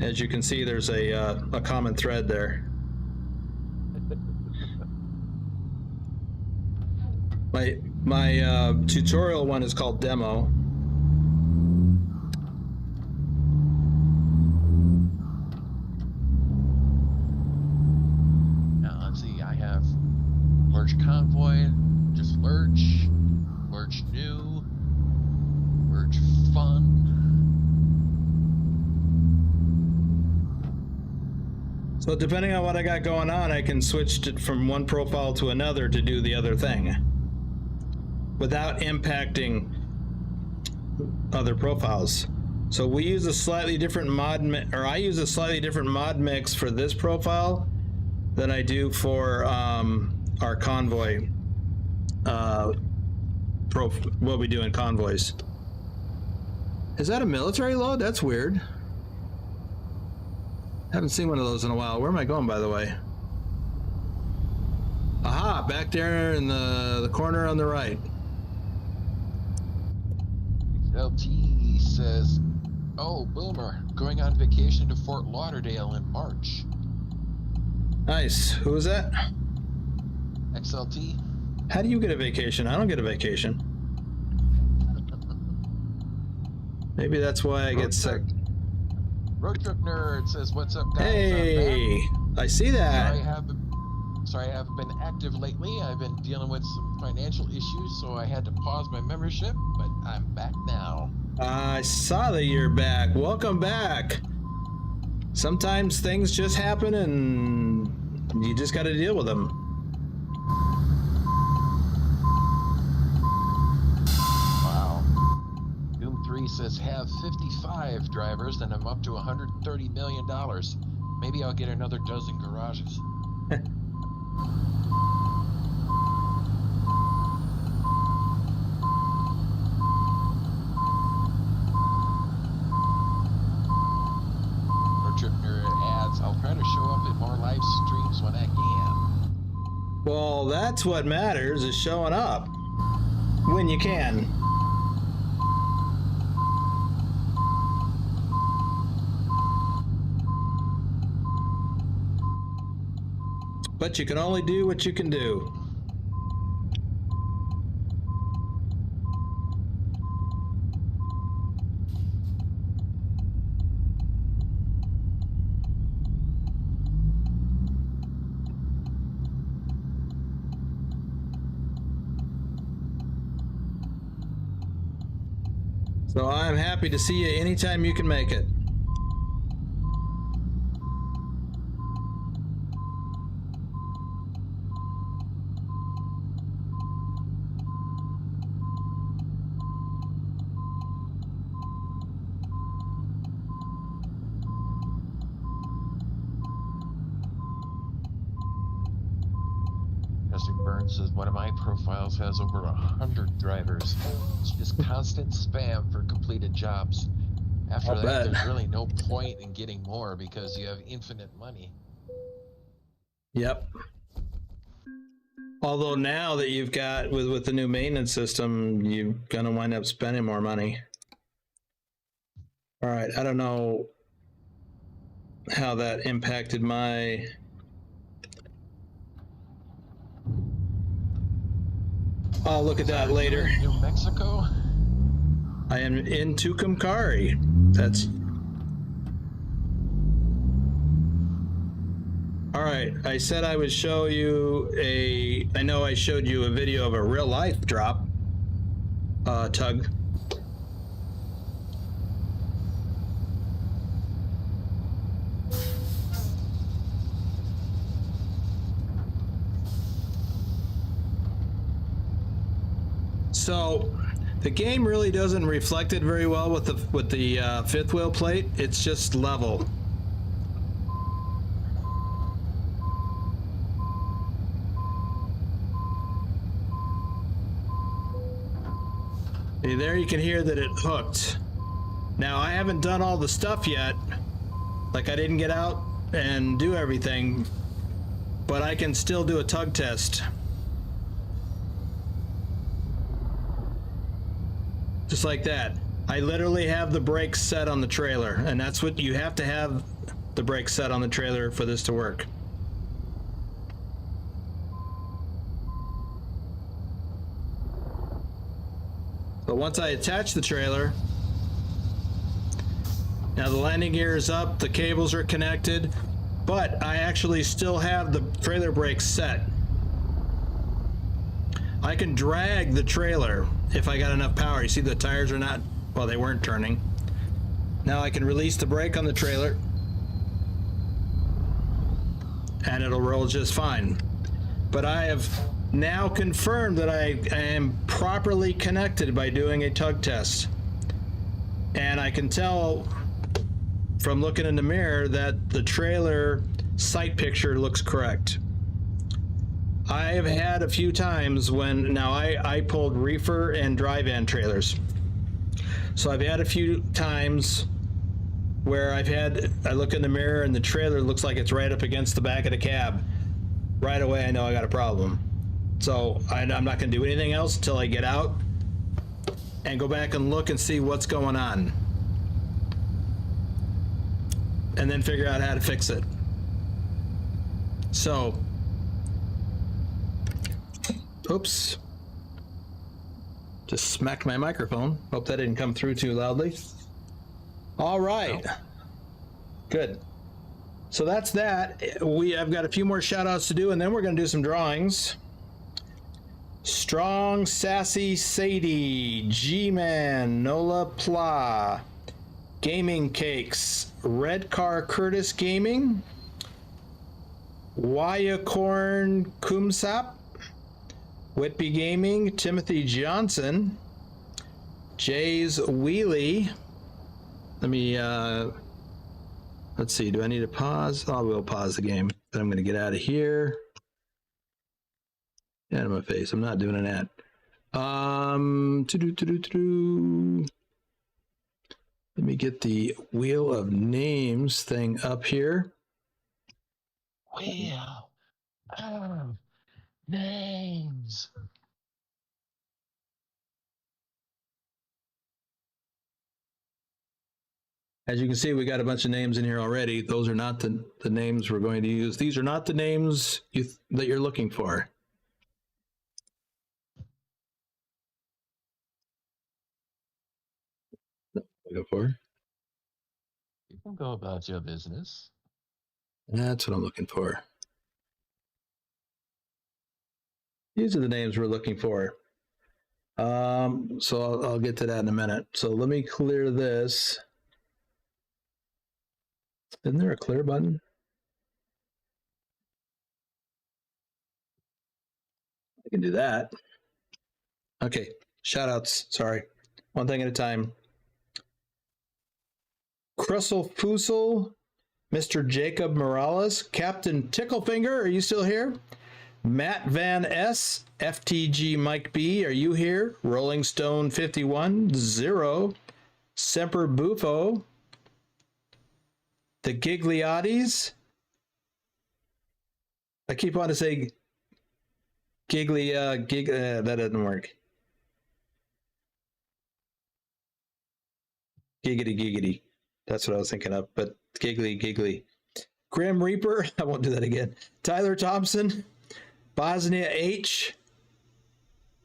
As you can see, there's a common thread there. My tutorial one is called Demo. Now let's see, I have Lurch Convoy, just Lurch, Lurch New, Lurch Fun. So depending on what I got going on, I can switch from one profile to another to do the other thing without impacting other profiles. So we use a slightly different I use a slightly different mod mix for this profile than I do for our convoy, what we do in convoys. Is that a military load? That's weird. Haven't seen one of those in a while. Where am I going, by the way? Aha, back there in the corner on the right. LT says, oh, Boomer, going on vacation to Fort Lauderdale in March. Nice. Who is that? XLT. How do you get a vacation? I don't get a vacation. Maybe that's why I get sick. Road Truck Nerd says, "What's up, guys? Hey, I see that. Sorry I haven't been active lately. I've been dealing with some financial issues, so I had to pause my membership, but I'm back now." I saw that you're back. Welcome back. Sometimes things just happen and you just got to deal with them. Wow. Doom 3 says, "Have 55 drivers, and I'm up to $130 million. Maybe I'll get another dozen garages." "I'll try to show up in more live streams when I can." Well, that's what matters, is showing up when you can. But you can only do what you can do. So I'm happy to see you anytime you can make it. Mr. Burns says, "One of my profiles has over 100 drivers. It's just constant spam for completed jobs. After I'll that, bet. there's really no point in getting more because you have infinite money." Yep. Although now that you've got, with the new maintenance system, you're gonna wind up spending more money. All right, I don't know how that impacted my... I'll look at that later. New Mexico? I am in Tucumcari. That's... All right, I said I would show you I know I showed you a video of a real life drop tug. So the game really doesn't reflect it very well with the fifth wheel plate. It's just level. There you can hear that it hooked. Now I haven't done all the stuff yet. Like I didn't get out and do everything, but I can still do a tug test. Just like that. I literally have the brakes set on the trailer, and that's what you have to have, the brakes set on the trailer for this to work. But once I attach the trailer, now the landing gear is up, the cables are connected, but I actually still have the trailer brakes set. I can drag the trailer if I got enough power. You see the tires are not, well, they weren't turning. Now I can release the brake on the trailer and it'll roll just fine. But I have now confirmed that I am properly connected by doing a tug test. And I can tell from looking in the mirror that the trailer sight picture looks correct. I have had a few times when, now I pulled reefer and dry van trailers. So I've had a few times where I look in the mirror and the trailer looks like it's right up against the back of the cab. Right away I know I got a problem. So I'm not gonna do anything else until I get out and go back and look and see what's going on. And then figure out how to fix it. So Oops. Just smacked my microphone. Hope that didn't come through too loudly. All right. No. Good. So that's that. I've got a few more shout outs to do, and then we're going to do some drawings. Strong, Sassy, Sadie, G-Man, Nola Pla, Gaming Cakes, Red Car Curtis Gaming, Wayacorn Kumsap, Whitby Gaming, Timothy Johnson, Jay's Wheelie. Let me, let's see, do I need to pause? I will pause the game. Then I'm going to get out of here. Out of my face. I'm not doing an ad. Let me get the Wheel of Names thing up here. Wheel of Names. As you can see, we got a bunch of names in here already. Those are not the names we're going to use. These are not the names that you're looking for. Go for. You can go about your business. That's what I'm looking for. These are the names we're looking for. So I'll get to that in a minute. So let me clear this. Isn't there a clear button? I can do that. Okay, shout outs. Sorry. One thing at a time. Crystal Fusel, Mr. Jacob Morales, Captain Ticklefinger, are you still here? Matt Van S, FTG Mike B, are you here? Rolling Stone 51, Zero, Semper Bufo, the Gigliottis. I keep wanting to say that doesn't work. Giggity. That's what I was thinking of, but giggly. Grim Reaper, I won't do that again. Tyler Thompson, Bosnia H,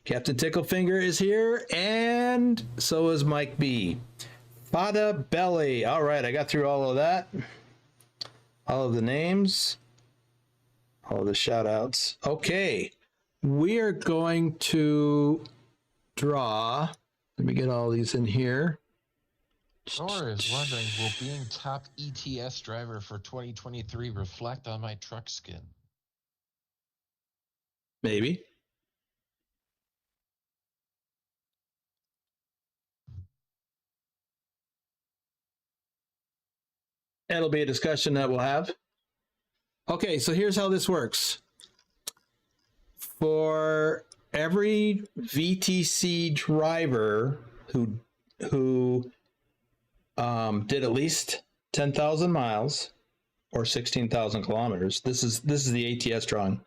Captain Ticklefinger is here, and so is Mike B. Fada Belly. All right, I got through all of that. All of the names. All of the shout outs. Okay, we are going to draw. Let me get all these in here. Nora is wondering, will being top ETS driver for 2023 reflect on my truck skin? Maybe. It'll be a discussion that we'll have. Okay, so here's how this works. For every VTC driver who did at least 10,000 miles or 16,000 kilometers. This is the ATS drawing,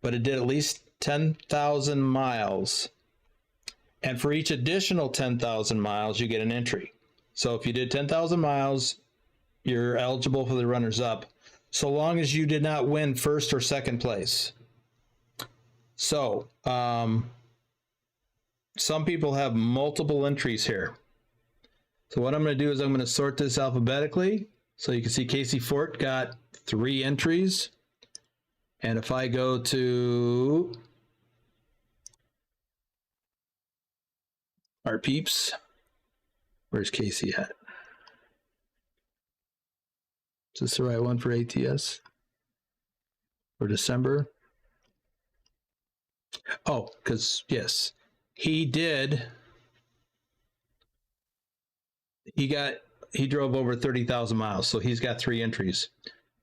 but it did at least 10,000 miles. And for each additional 10,000 miles, you get an entry. So if you did 10,000 miles, you're eligible for the runners up, so long as you did not win first or second place. So some people have multiple entries here. So what I'm going to do is I'm going to sort this alphabetically. So you can see Casey Fort got 3 entries. And if I go to our peeps, where's Casey at? Is this the right one for ATS? For December? Oh, because yes, he did. He drove over 30,000 miles, so he's got 3 entries.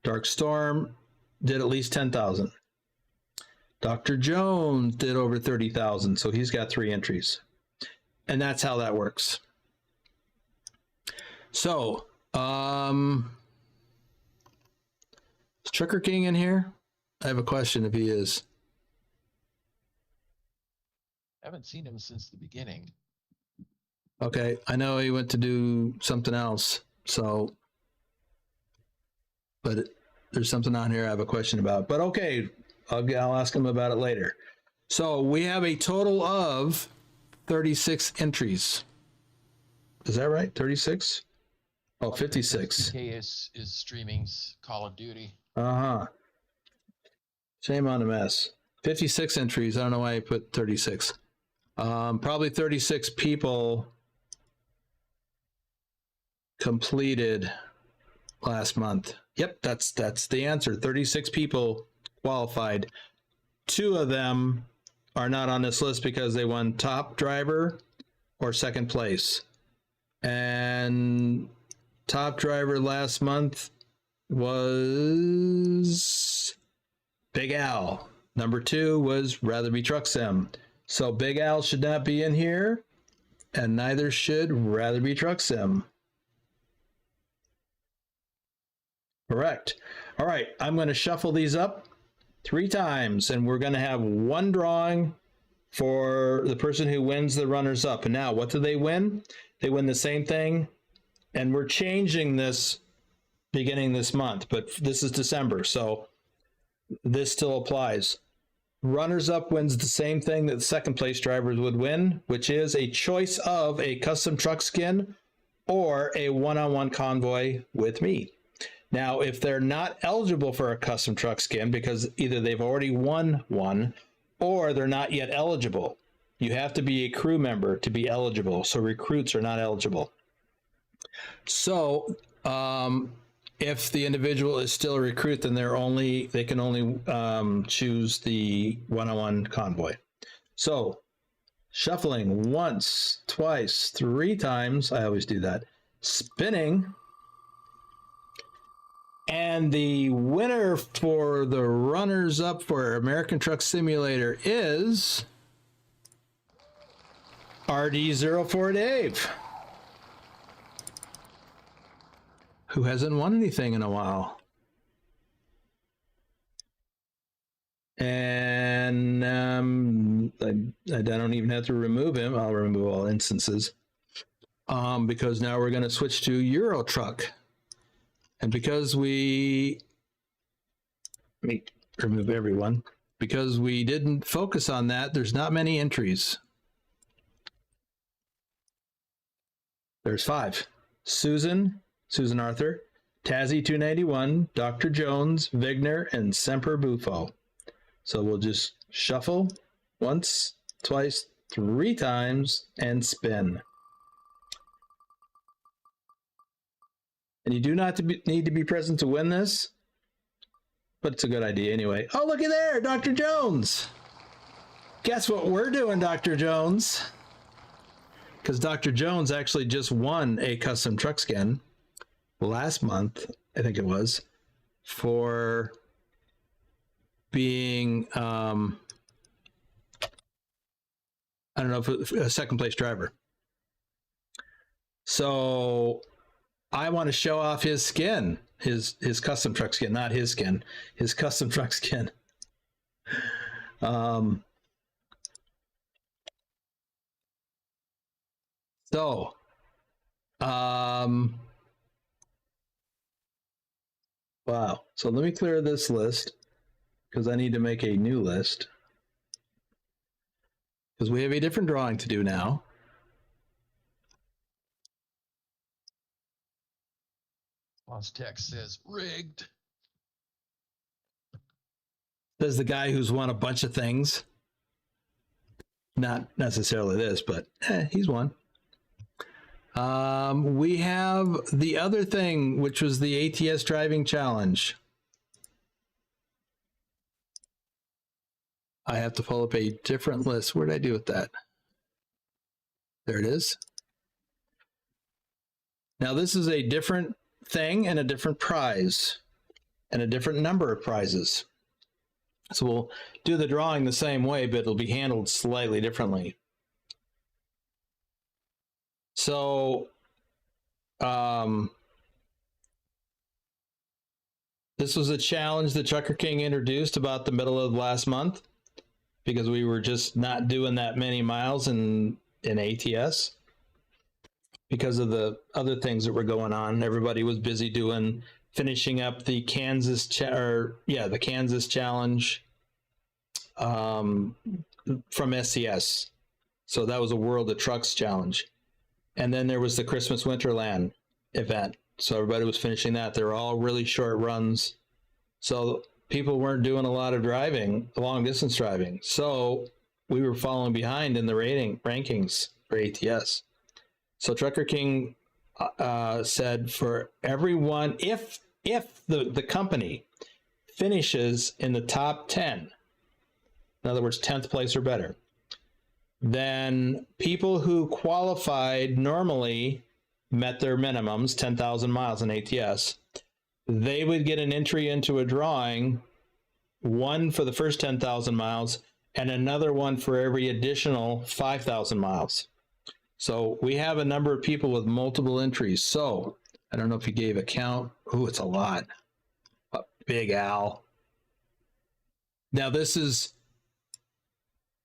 Dark Storm did at least 10,000. Dr. Jones did over 30,000, so he's got 3 entries. And that's how that works. So, is Trucker King in here? I have a question if he is. I haven't seen him since the beginning. Okay, I know he went to do something else, so, but there's something on here I have a question about. But okay, I'll ask him about it later. So we have a total of 36 entries. Is that right? 36? Oh, 56. PK is streaming Call of Duty. Uh-huh. Shame on the mess. 56 entries. I don't know why I put 36. Probably 36 people completed last month. Yep, that's the answer. 36 people qualified. 2 of them are not on this list because they won top driver or second place. And top driver last month was Big Al. Number 2 was Rather Be Truck Sim. So Big Al should not be in here, and neither should Rather Be Truck Sim. Correct. All right, I'm going to shuffle these up 3 times, and we're going to have one drawing for the person who wins the runners up. And now, what do they win? They win the same thing, and we're changing this beginning this month, but this is December, so this still applies. Runners up wins the same thing that the second place drivers would win, which is a choice of a custom truck skin or a one-on-one convoy with me. Now, if they're not eligible for a custom truck skin because either they've already won one or they're not yet eligible, you have to be a crew member to be eligible. So recruits are not eligible. So if the individual is still a recruit, then they can only choose the one-on-one convoy. So shuffling once, twice, 3 times. I always do that. Spinning. And the winner for the runners up for American Truck Simulator is RD04 Dave, who hasn't won anything in a while. And I don't even have to remove him. I'll remove all instances because now we're going to switch to Euro Truck. And because let me remove everyone, because we didn't focus on that, there's not many entries. There's 5. Susan Arthur, Tazzy 291, Dr. Jones, Vigner, and Semper Bufo. So we'll just shuffle once, twice, 3 times, and spin. And you do not need to be present to win this, but it's a good idea anyway. Oh, looky there, Dr. Jones. Guess what we're doing, Dr. Jones? Because Dr. Jones actually just won a custom truck skin last month, I think it was, for being, I don't know, if it was a second place driver. So I want to show off his skin, his custom truck skin, not his skin, his custom truck skin. Wow. So let me clear this list because I need to make a new list because we have a different drawing to do now. Lost text says rigged. Says the guy who's won a bunch of things. Not necessarily this, but he's won. We have the other thing, which was the ATS driving challenge. I have to pull up a different list. What did I do with that? There it is. Now this is a different thing and a different prize and a different number of prizes. So we'll do the drawing the same way, but it'll be handled slightly differently. So this was a challenge that Trucker King introduced about the middle of last month because we were just not doing that many miles in ATS because of the other things that were going on. Everybody was busy finishing up the Kansas Kansas challenge, the from SCS. So that was a World of Trucks challenge. And then there was the Christmas Winterland event. So everybody was finishing that. They were all really short runs. So people weren't doing a lot of driving, long distance driving. So we were falling behind in the rankings for ATS. So Trucker King said for everyone, if the company finishes in the top 10, in other words, 10th place or better, then people who qualified normally met their minimums, 10,000 miles in ATS, they would get an entry into a drawing, one for the first 10,000 miles and another one for every additional 5,000 miles. So we have a number of people with multiple entries. So I don't know if he gave a count. Oh, it's a lot. Big Al. Now this is,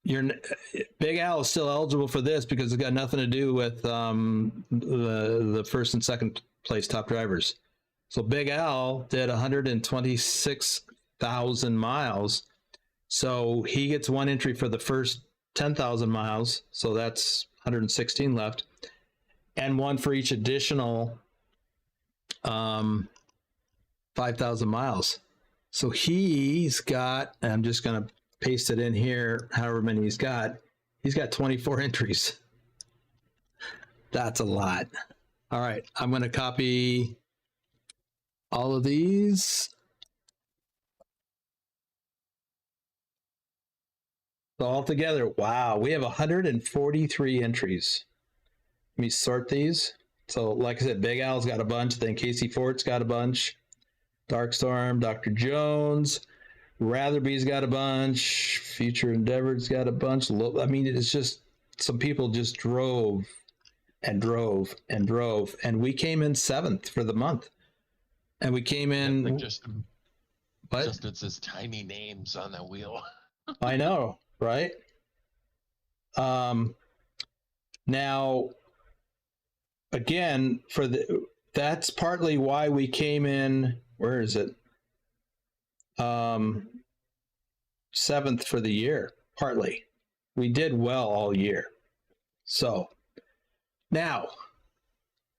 Big Al is still eligible for this because it's got nothing to do with the first and second place top drivers. So Big Al did 126,000 miles. So he gets one entry for the first 10,000 miles. So that's 116 left. And one for each additional 5,000 miles. So he's got, and I'm just going to paste it in here, however many he's got 24 entries. That's a lot. All right, I'm going to copy all of these. So altogether, wow, we have 143 entries. Let me sort these. So like I said, Big Al's got a bunch, then Casey Fort's got a bunch, Darkstorm, Dr. Jones, Ratherby's got a bunch, Future Endeavor's got a bunch. I mean, it's just, some people just drove and drove and drove, and we came in 7th for the month. And we came in... Just it says tiny names on the wheel. I know, right? Now, again, that's partly why we came in, where is it? 7th for the year, partly. We did well all year. So now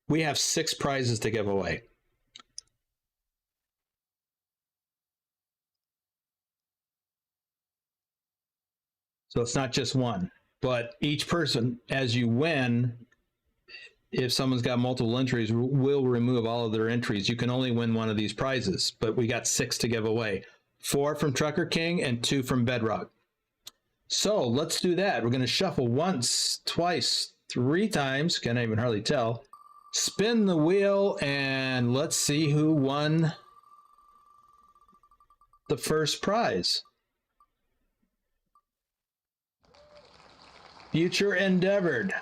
we have 6 prizes to give away. So it's not just one, but each person, as you win, if someone's got multiple entries, we'll remove all of their entries. You can only win one of these prizes, but we got 6 to give away. 4 from Trucker King and 2 from Bedrock. So let's do that. We're going to shuffle once, twice, 3 times. Can't even hardly tell. Spin the wheel and let's see who won the first prize. Future Endeavored.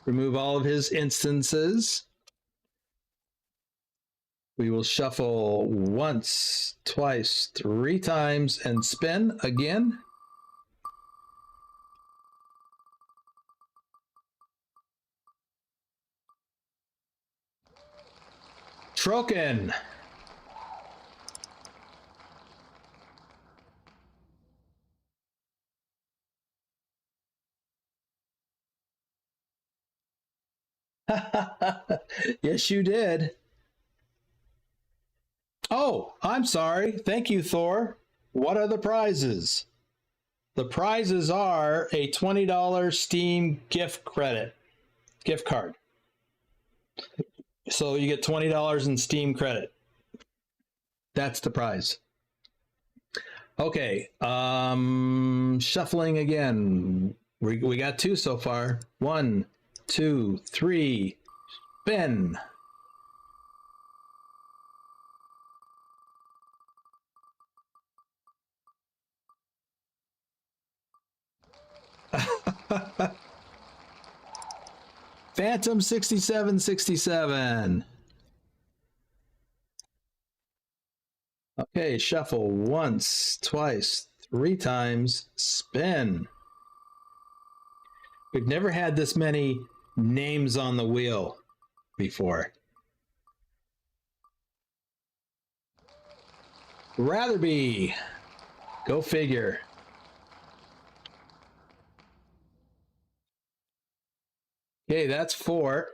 Remove all of his instances. We will shuffle once, twice, 3 times, and spin again. Troken. Yes, you did. Oh, I'm sorry. Thank you, Thor. What are the prizes? The prizes are a $20 Steam gift card. So you get $20 in Steam credit. That's the prize. Okay, shuffling again. We got 2 so far. 1, 2, 3, spin. Phantom 6767. Okay, shuffle once, twice, 3 times, spin. We've never had this many names on the wheel before. Ratherby. Go figure. Okay, that's 4.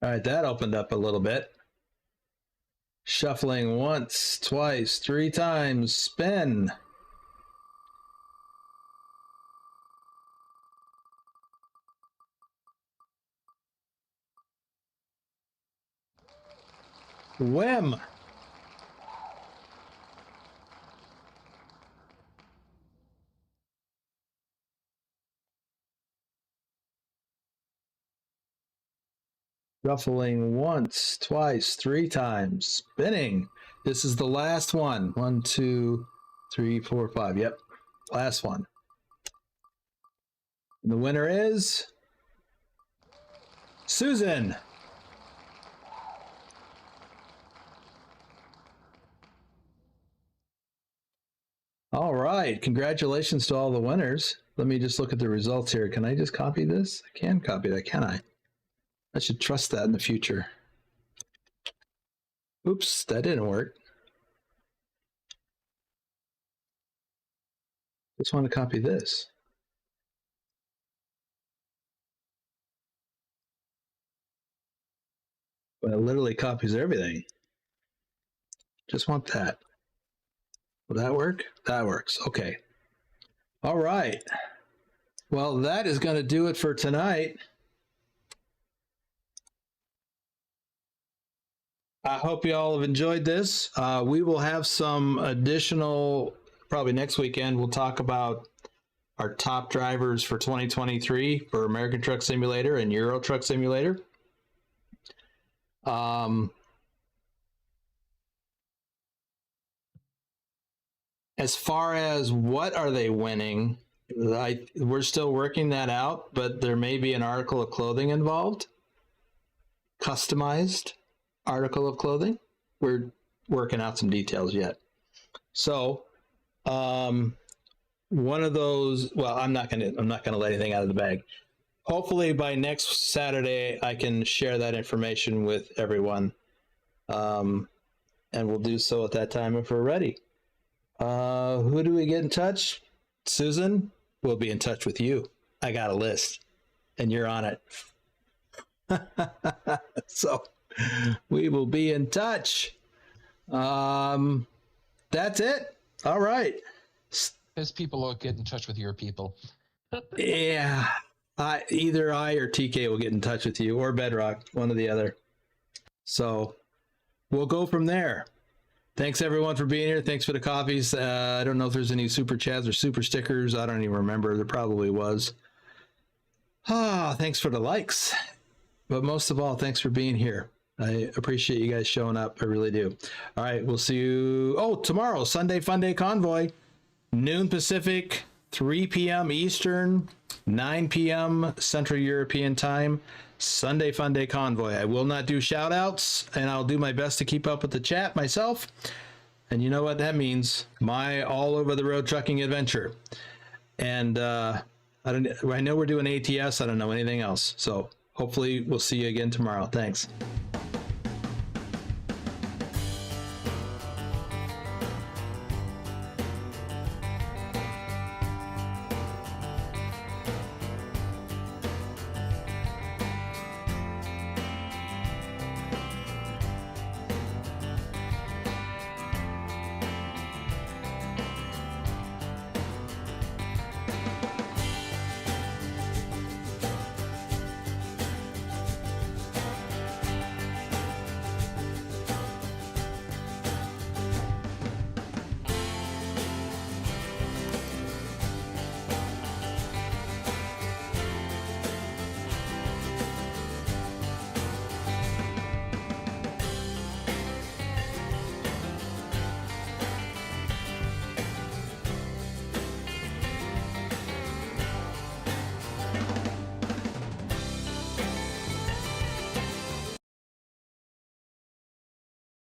All right, that opened up a little bit. Shuffling once, twice, 3 times, spin. Whim. Shuffling once, twice, 3 times, spinning. This is the last one. 1, 2, 3, 4, 5. Yep, last one. And the winner is Susan. All right, congratulations to all the winners. Let me just look at the results here. Can I just copy this? I can copy that, can I? I should trust that in the future. Oops, that didn't work. Just want to copy this. But it literally copies everything. Just want that. Will that work? That works. Okay. All right. Well, that is going to do it for tonight. I hope you all have enjoyed this. We will have some additional, probably next weekend, we'll talk about our top drivers for 2023 for American Truck Simulator and Euro Truck Simulator. As far as what are they winning, we're still working that out, but there may be an article of clothing involved. Customized article of clothing. We're working out some details yet. So, one of those, well, I'm not gonna let anything out of the bag. Hopefully by next Saturday, I can share that information with everyone. And we'll do so at that time if we're ready. Who do we get in touch? Susan, we'll be in touch with you. I got a list and you're on it. So we will be in touch. That's it. All right. His people will get in touch with your people. Yeah. Either I or TK will get in touch with you, or Bedrock, one or the other. So we'll go from there. Thanks everyone for being here. Thanks for the copies. I don't know if there's any super chats or super stickers. I don't even remember. There probably was. Thanks for the likes. But most of all, thanks for being here. I appreciate you guys showing up. I really do. All right, we'll see you. Oh, tomorrow, Sunday Fun Day Convoy, noon Pacific, 3 p.m. Eastern, 9 p.m. Central European Time. Sunday Fun Day Convoy. I will not do shout outs, and I'll do my best to keep up with the chat myself. And you know what that means? My all over the road trucking adventure. And I know we're doing ATS. I don't know anything else. So hopefully we'll see you again tomorrow. Thanks.